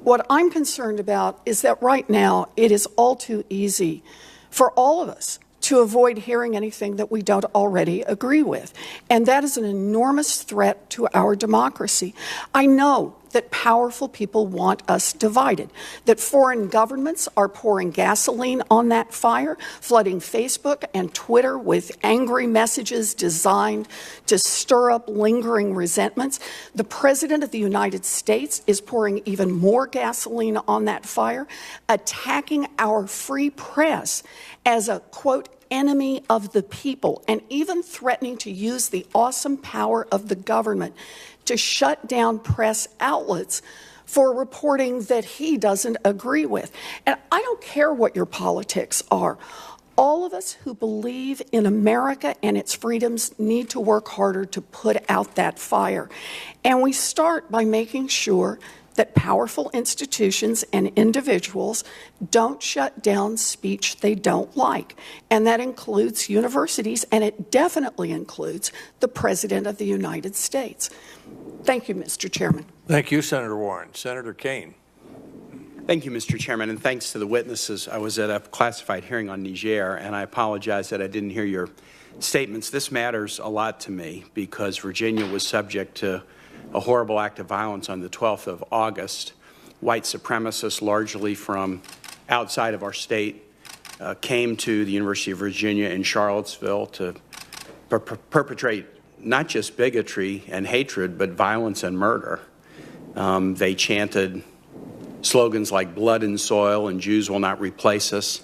What I'm concerned about is that right now it is all too easy for all of us to avoid hearing anything that we don't already agree with. And that is an enormous threat to our democracy. I know that powerful people want us divided, that foreign governments are pouring gasoline on that fire, flooding Facebook and Twitter with angry messages designed to stir up lingering resentments. The President of the United States is pouring even more gasoline on that fire, attacking our free press as a, quote, enemy of the people, and even threatening to use the awesome power of the government to shut down press outlets for reporting that he doesn't agree with. And I don't care what your politics are. All of us who believe in America and its freedoms need to work harder to put out that fire. And we start by making sure that powerful institutions and individuals don't shut down speech they don't like. And that includes universities, and it definitely includes the President of the United States. Thank you, Mr. Chairman. Thank you, Senator Warren. Senator Kane. Thank you, Mr. Chairman, and thanks to the witnesses. I was at a classified hearing on Niger, and I apologize that I didn't hear your statements. This matters a lot to me because Virginia was subject to a horrible act of violence on the 12th of August. White supremacists, largely from outside of our state, came to the University of Virginia in Charlottesville to perpetrate not just bigotry and hatred, but violence and murder. They chanted slogans like blood and soil and Jews will not replace us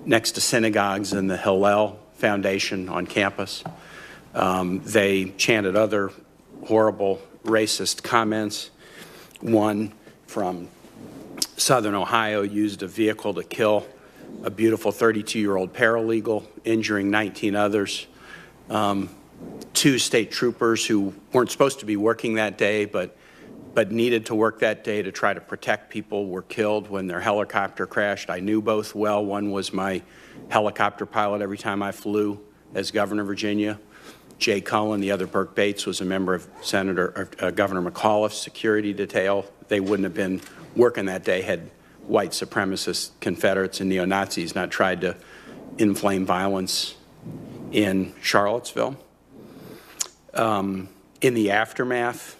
next to synagogues and the Hillel Foundation on campus. They chanted other horrible racist comments. One from Southern Ohio used a vehicle to kill a beautiful 32-year-old paralegal, injuring 19 others. 2 state troopers who weren't supposed to be working that day but needed to work that day to try to protect people were killed when their helicopter crashed. I knew both well. One was my helicopter pilot every time I flew as governor of Virginia. Jay Cullen, the other Burke Bates, was a member of Governor McAuliffe's security detail. They wouldn't have been working that day had white supremacist Confederates and neo-Nazis not tried to inflame violence in Charlottesville. In the aftermath,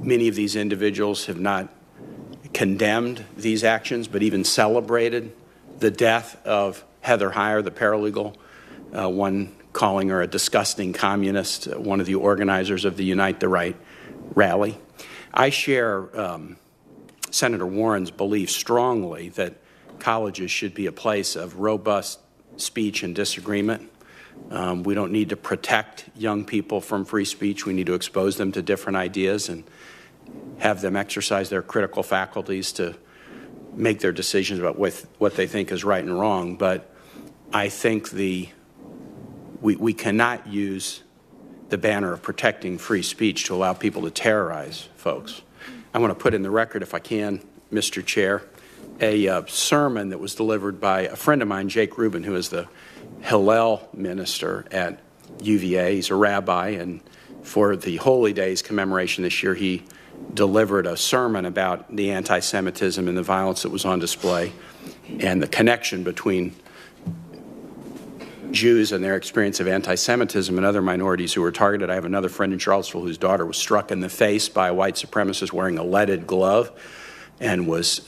many of these individuals have not condemned these actions, but even celebrated the death of Heather Heyer, the paralegal, one calling her a disgusting communist, one of the organizers of the Unite the Right rally. I share Senator Warren's belief strongly that colleges should be a place of robust speech and disagreement. We don't need to protect young people from free speech. We need to expose them to different ideas and have them exercise their critical faculties to make their decisions about what they think is right and wrong. But I think we cannot use the banner of protecting free speech to allow people to terrorize folks. I want to put in the record, if I can, Mr. Chair, a sermon that was delivered by a friend of mine, Jake Rubin, who is the Hillel minister at UVA. He's a rabbi, and for the Holy Days commemoration this year, he delivered a sermon about the anti-Semitism and the violence that was on display and the connection between Jews and their experience of anti-Semitism and other minorities who were targeted. I have another friend in Charlottesville whose daughter was struck in the face by a white supremacist wearing a leaded glove and was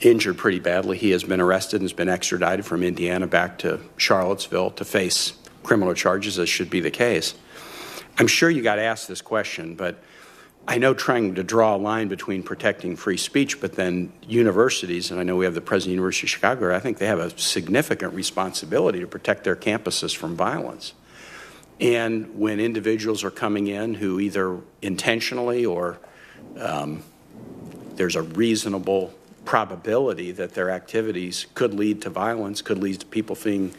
injured pretty badly. He has been arrested and has been extradited from Indiana back to Charlottesville to face criminal charges, as should be the case. I'm sure you got asked this question, but I know trying to draw a line between protecting free speech, but then universities, and I know we have the President of the University of Chicago, I think they have a significant responsibility to protect their campuses from violence. And when individuals are coming in who either intentionally or there's a reasonable probability that their activities could lead to violence, could lead to people being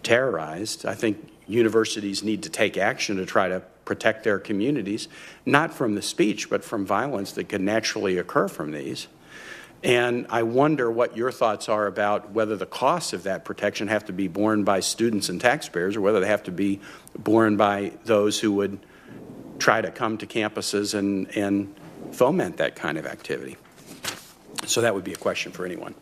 terrorized, I think universities need to take action to try to protect their communities, not from the speech, but from violence that can naturally occur from these. And I wonder what your thoughts are about whether the costs of that protection have to be borne by students and taxpayers or whether they have to be borne by those who would try to come to campuses and foment that kind of activity. So that would be a question for anyone.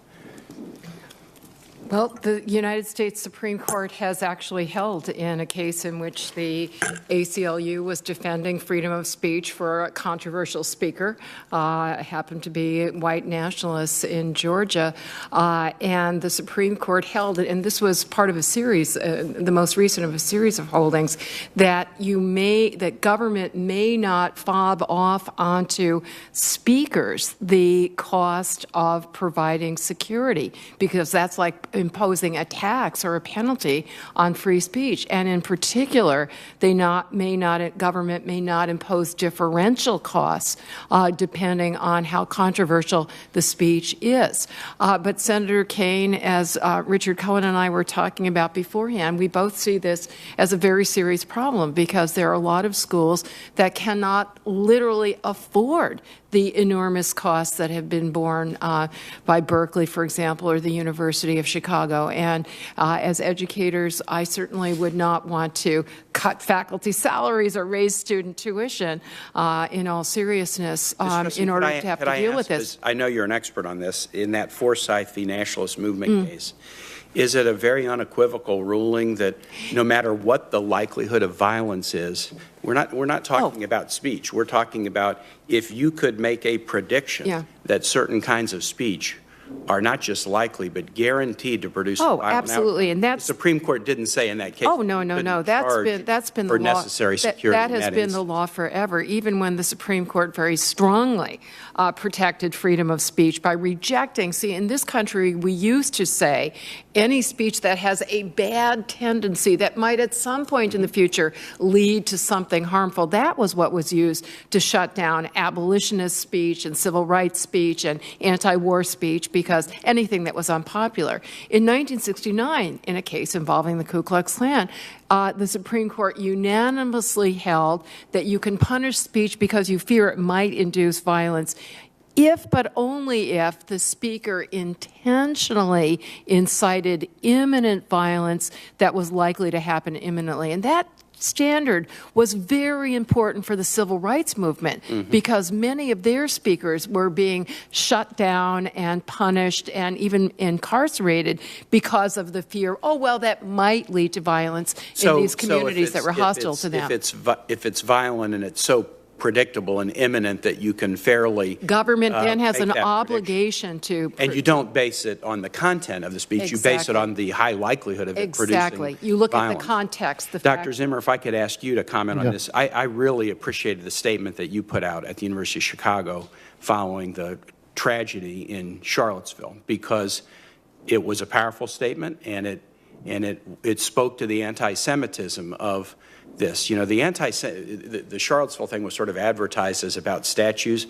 Well, the United States Supreme Court has actually held in a case in which the ACLU was defending freedom of speech for a controversial speaker, happened to be white nationalists in Georgia, and the Supreme Court held, and this was part of a series, the most recent of a series of holdings, that that government may not fob off onto speakers the cost of providing security, because that's like imposing a tax or a penalty on free speech. And in particular, government may not impose differential costs depending on how controversial the speech is. But Senator Kaine, as Richard Cohen and I were talking about beforehand, we both see this as a very serious problem because there are a lot of schools that cannot literally afford the enormous costs that have been borne by Berkeley, for example, or the University of Chicago. And as educators, I certainly would not want to cut faculty salaries or raise student tuition in all seriousness in order to have to deal with this. I know you're an expert on this. In that Forsyth v. Nationalist Movement case, is it a very unequivocal ruling that no matter what the likelihood of violence is, we're not talking about speech. We're talking about if you could make a prediction that certain kinds of speech are not just likely but guaranteed to produce a violent absolutely, outcome. and that's the Supreme Court didn't say in that case. Oh no. That's been the law. Necessary security. That has been the law forever. Even when the Supreme Court very strongly protected freedom of speech by rejecting. See, in this country, we used to say any speech that has a bad tendency that might at some point in the future lead to something harmful. That was what was used to shut down abolitionist speech and civil rights speech and anti-war speech, because anything that was unpopular. In 1969, in a case involving the Ku Klux Klan, the Supreme Court unanimously held that you can punish speech because you fear it might induce violence if, but only if, the speaker intentionally incited imminent violence that was likely to happen imminently. And that standard was very important for the civil rights movement because many of their speakers were being shut down and punished and even incarcerated because of the fear, oh, well, that might lead to violence in these communities that were hostile to them. If it's violent and it's so predictable and imminent that you can fairly government then has an make that obligation to and you don't base it on the content of the speech. Exactly. You base it on the high likelihood of it producing exactly. You look violence. at the context. Dr. Zimmer, if I could ask you to comment on this. I really appreciated the statement that you put out at the University of Chicago following the tragedy in Charlottesville, because it was a powerful statement and it spoke to the anti-Semitism of this. You know, the Charlottesville thing was sort of advertised as about statues.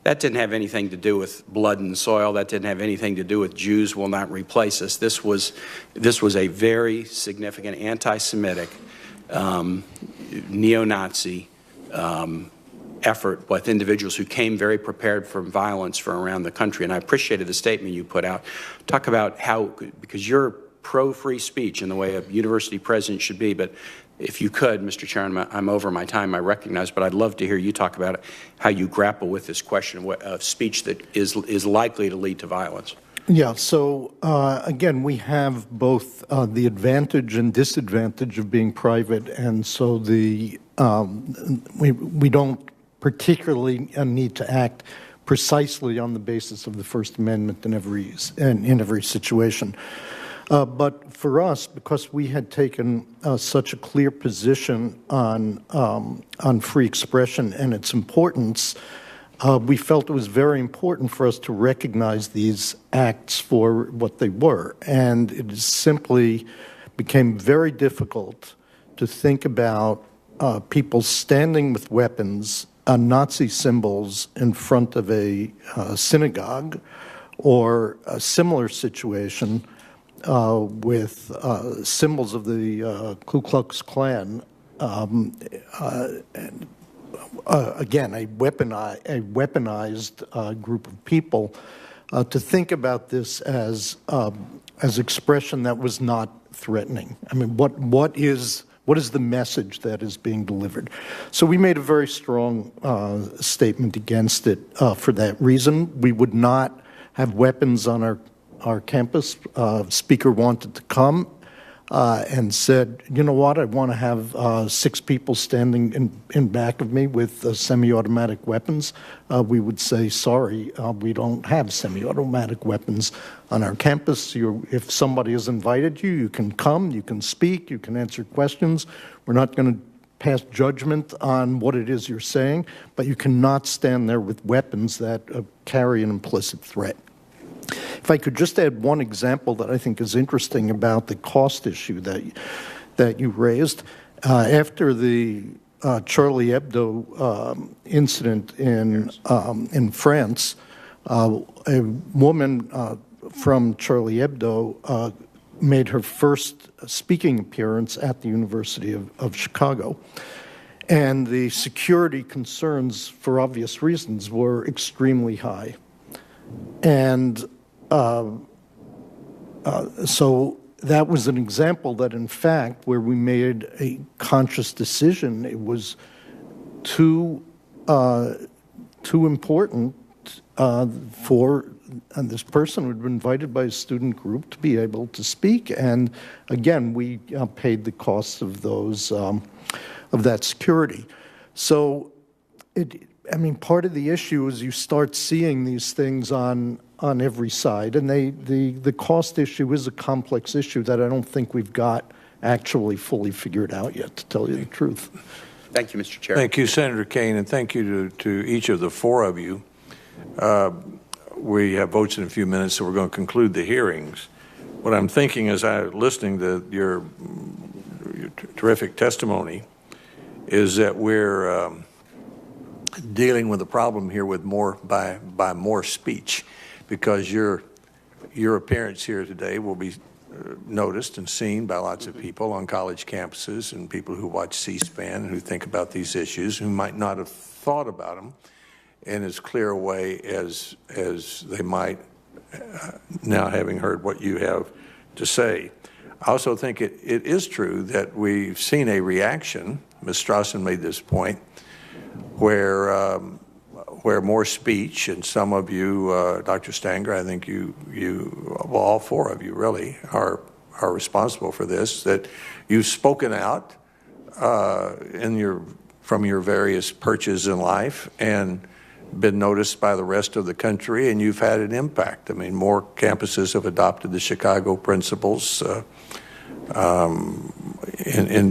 That didn't have anything to do with blood and soil. That didn't have anything to do with Jews will not replace us. This was a very significant anti-Semitic, neo-Nazi effort with individuals who came very prepared for violence from around the country. And I appreciated the statement you put out. Talk about how, because you're pro-free speech in the way a university president should be, but if you could, Mr. Chairman, I'm over my time, I recognize, but I'd love to hear you talk about how you grapple with this question of speech that is likely to lead to violence. Yeah, so again, we have both the advantage and disadvantage of being private, and so we don't particularly need to act precisely on the basis of the First Amendment in every situation. But for us, because we had taken such a clear position on free expression and its importance, we felt it was very important for us to recognize these acts for what they were. And it simply became very difficult to think about people standing with weapons, Nazi symbols in front of a synagogue, or a similar situation with symbols of the Ku Klux Klan. Again, a weaponized group of people, to think about this as expression that was not threatening. I mean, what is the message that is being delivered? So we made a very strong statement against it for that reason. We would not have weapons on our campus. Speaker wanted to come and said, you know what, I want to have 6 people standing in back of me with semi-automatic weapons. We would say, sorry, we don't have semi-automatic weapons on our campus. If somebody has invited you, you can come, you can speak, you can answer questions. We're not going to pass judgment on what it is you're saying, but you cannot stand there with weapons that carry an implicit threat. If I could just add one example that I think is interesting about the cost issue that you raised. After the Charlie Hebdo incident in France, a woman from Charlie Hebdo made her first speaking appearance at the University of Chicago. And the security concerns, for obvious reasons, were extremely high. And so that was an example that, in fact, where we made a conscious decision, it was too important for this person who had been invited by a student group to be able to speak. And again, we paid the costs of those of that security. So, part of the issue is you start seeing these things on every side, and the cost issue is a complex issue that I don't think we've got actually fully figured out yet, to tell you the truth. Thank you, Mr. Chair. Thank you, Senator Kane, and thank you to each of the 4 of you. We have votes in a few minutes, so we're going to conclude the hearings. What I'm thinking as I'm listening to your terrific testimony is that we're dealing with a problem here with more speech, because your appearance here today will be noticed and seen by lots of people on college campuses and people who watch C-SPAN and who think about these issues, who might not have thought about them in as clear a way as they might now, having heard what you have to say. I also think it is true that we've seen a reaction, Ms. Strawson made this point, where more speech, and some of you, Dr. Stanger, I think well, all four of you really are responsible for this, that you've spoken out from your various perches in life and been noticed by the rest of the country, and you've had an impact. I mean, more campuses have adopted the Chicago principles in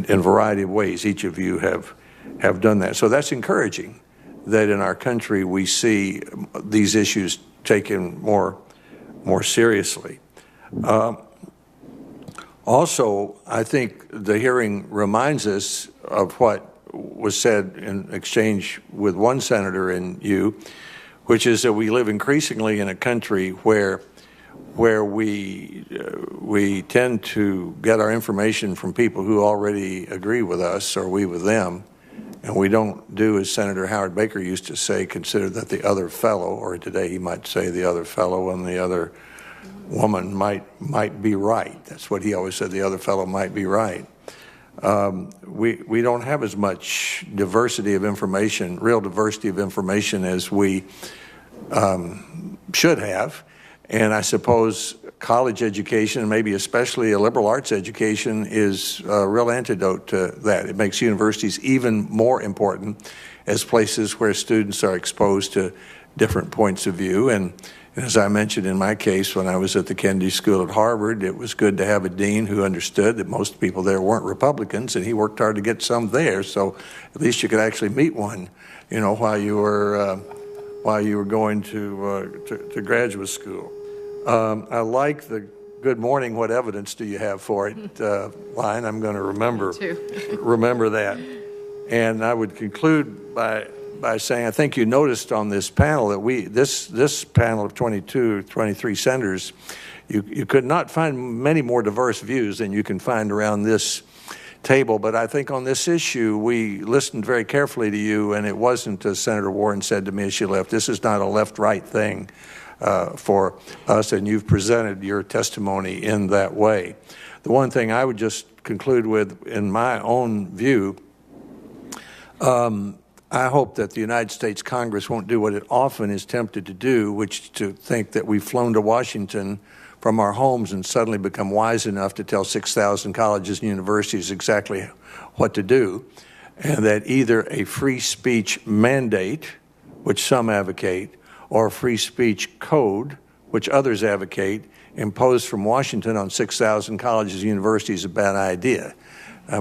a variety of ways. Each of you have done that. So that's encouraging that in our country we see these issues taken more seriously. Also, I think the hearing reminds us of what was said in exchange with one senator and you, which is that we live increasingly in a country where we tend to get our information from people who already agree with us or we with them, and we don't do, as Senator Howard Baker used to say, consider that the other fellow, or today he might say the other fellow and the other woman might be right. That's what he always said, the other fellow might be right. We don't have as much diversity of information, real diversity of information, as we should have. And I suppose college education, and maybe especially a liberal arts education, is a real antidote to that. It makes universities even more important as places where students are exposed to different points of view. And as I mentioned in my case, when I was at the Kennedy School at Harvard, it was good to have a dean who understood that most people there weren't Republicans, and he worked hard to get some there, so at least you could actually meet one, while you were going to graduate school. I like the "good morning, what evidence do you have for it" line. I'm going to remember that. And I would conclude by saying, I think you noticed on this panel that this panel of 23 senators, you could not find many more diverse views than you can find around this table. But I think on this issue, we listened very carefully to you, and it wasn't, as Senator Warren said to me as she left, this is not a left-right thing for us, and you've presented your testimony in that way. The one thing I would just conclude with, in my own view, I hope that the United States Congress won't do what it often is tempted to do, which is to think that we've flown to Washington from our homes and suddenly become wise enough to tell 6,000 colleges and universities exactly what to do, and that either a free speech mandate, which some advocate, or a free speech code, which others advocate, imposed from Washington on 6,000 colleges and universities is a bad idea.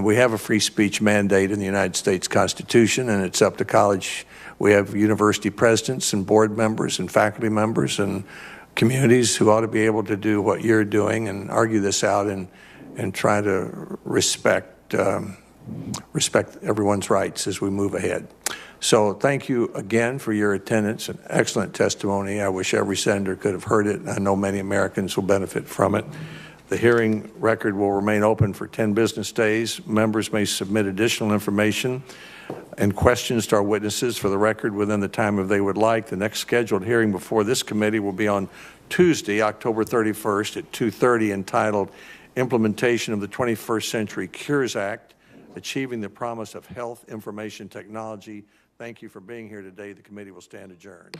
We have a free speech mandate in the United States Constitution, and it's up to college. We have university presidents and board members and faculty members and communities who ought to be able to do what you're doing and argue this out and try to respect everyone's rights as we move ahead. So thank you again for your attendance and excellent testimony. I wish every senator could have heard it, and I know many Americans will benefit from it. The hearing record will remain open for 10 business days. Members may submit additional information and questions to our witnesses for the record within the time if they would like. The next scheduled hearing before this committee will be on Tuesday, October 31st at 2:30, entitled Implementation of the 21st Century Cures Act, Achieving the Promise of Health Information Technology. Thank you for being here today. The committee will stand adjourned.